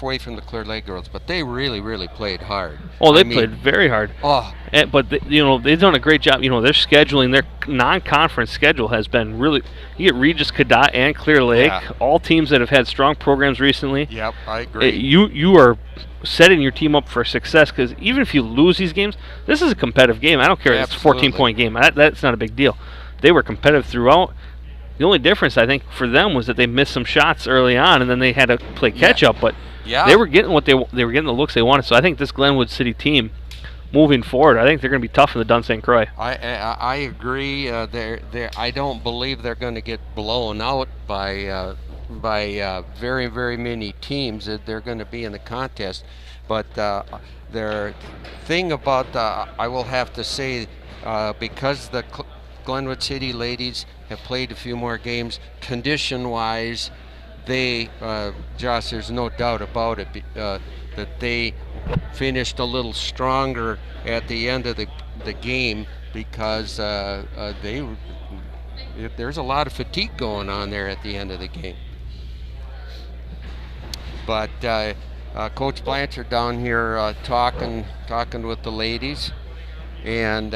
away from the Clear Lake girls, but they really played hard. Oh, they played very hard. Oh, but they've done a great job. Their scheduling, their non-conference schedule has been really. You get Regis, Cadott, and Clear Lake, all teams that have had strong programs recently. Yep, I agree. You are setting your team up for success, because even if you lose these games, this is a competitive game. I don't care if it's a 14-point game. That's not a big deal. They were competitive throughout. The only difference, I think, for them was that they missed some shots early on, and then they had to play catch-up. But they were getting what they were getting the looks they wanted. So I think this Glenwood City team, moving forward, I think they're going to be tough in the Dun St. Croix. I agree. I don't believe they're going to get blown out by very many teams. They're going to be in the contest. But their thing about I will have to say, because the Glenwood City ladies have played a few more games, condition-wise, they, Josh, there's no doubt about it, that they finished a little stronger at the end of the game, because there's a lot of fatigue going on there at the end of the game. But Coach Blanchard down here talking with the ladies, and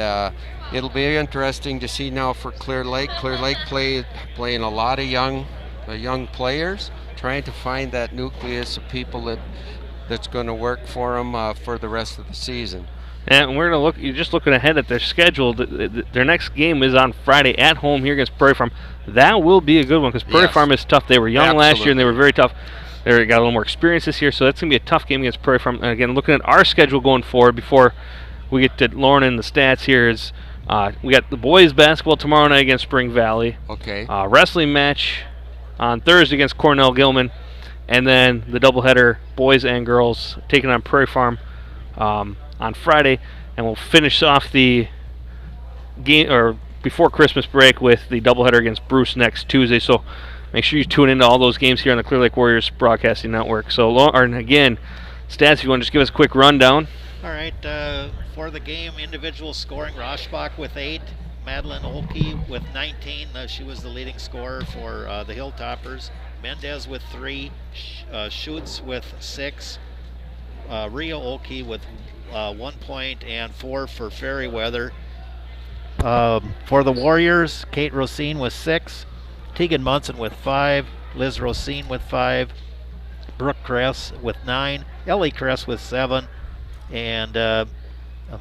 it'll be interesting to see now for Clear Lake. Clear Lake playing a lot of young players, trying to find that nucleus of people that's going to work for them for the rest of the season. And we're going to look. You're just looking ahead at their schedule. Their next game is on Friday at home here against Prairie Farm. That will be a good one, because Prairie Farm is tough. They were young last year and they were very tough. They got a little more experience this year, so that's going to be a tough game against Prairie Farm. And again, looking at our schedule going forward before we get to Lauren and the stats here, is we got the boys basketball tomorrow night against Spring Valley. Okay. Wrestling match on Thursday against Cornell Gilman, and then the doubleheader, boys and girls, taking on Prairie Farm on Friday, and we'll finish off the game or before Christmas break with the doubleheader against Bruce next Tuesday. So make sure you tune into all those games here on the Clear Lake Warriors Broadcasting Network. So, again, stats, if you want to just give us a quick rundown. All right, for the game, individual scoring, Roshbach with 8, Madeline Olkey with 19. She was the leading scorer for the Hilltoppers. Mendez with 3, Schutz with 6, Rhea Olkey with 1 point, and 4 for Fairweather. For the Warriors, Kate Rosine with 6, Tegan Munson with 5, Liz Rosine with 5, Brooke Kress with 9, Ellie Kress with 7, and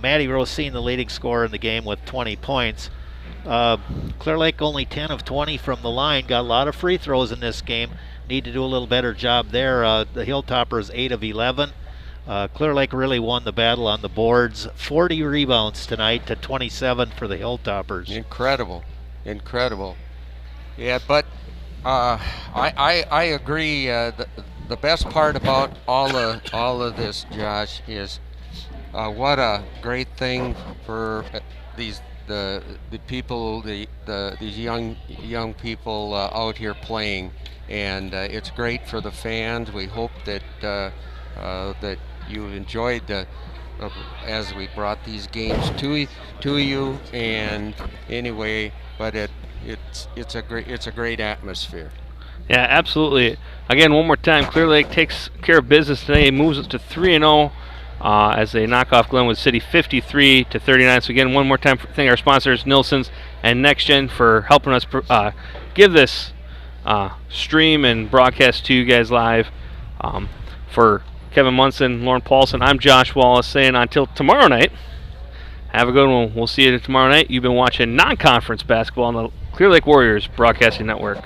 Maddie Rosine, the leading scorer in the game, with 20 points. Clear Lake only 10 of 20 from the line. Got a lot of free throws in this game. Need to do a little better job there. The Hilltoppers 8 of 11. Clear Lake really won the battle on the boards. 40 rebounds tonight to 27 for the Hilltoppers. Incredible. Yeah, but I agree. The best part about all of this, Josh, is what a great thing for these people, these young people out here playing, and it's great for the fans. We hope that that you enjoyed as we brought these games to you. And anyway, but it's a great atmosphere. Yeah, absolutely. Again, one more time, Clear Lake takes care of business today, moves us to 3-0 as they knock off Glenwood City 53-39. So again, one more time, thank our sponsors, Nilsson's and NextGen, for helping us give this stream and broadcast to you guys live. For Kevin Munson, Lauren Paulson, I'm Josh Wallace, saying until tomorrow night, have a good one. We'll see you tomorrow night. You've been watching non-conference basketball on the Clear Lake Warriors Broadcasting Network.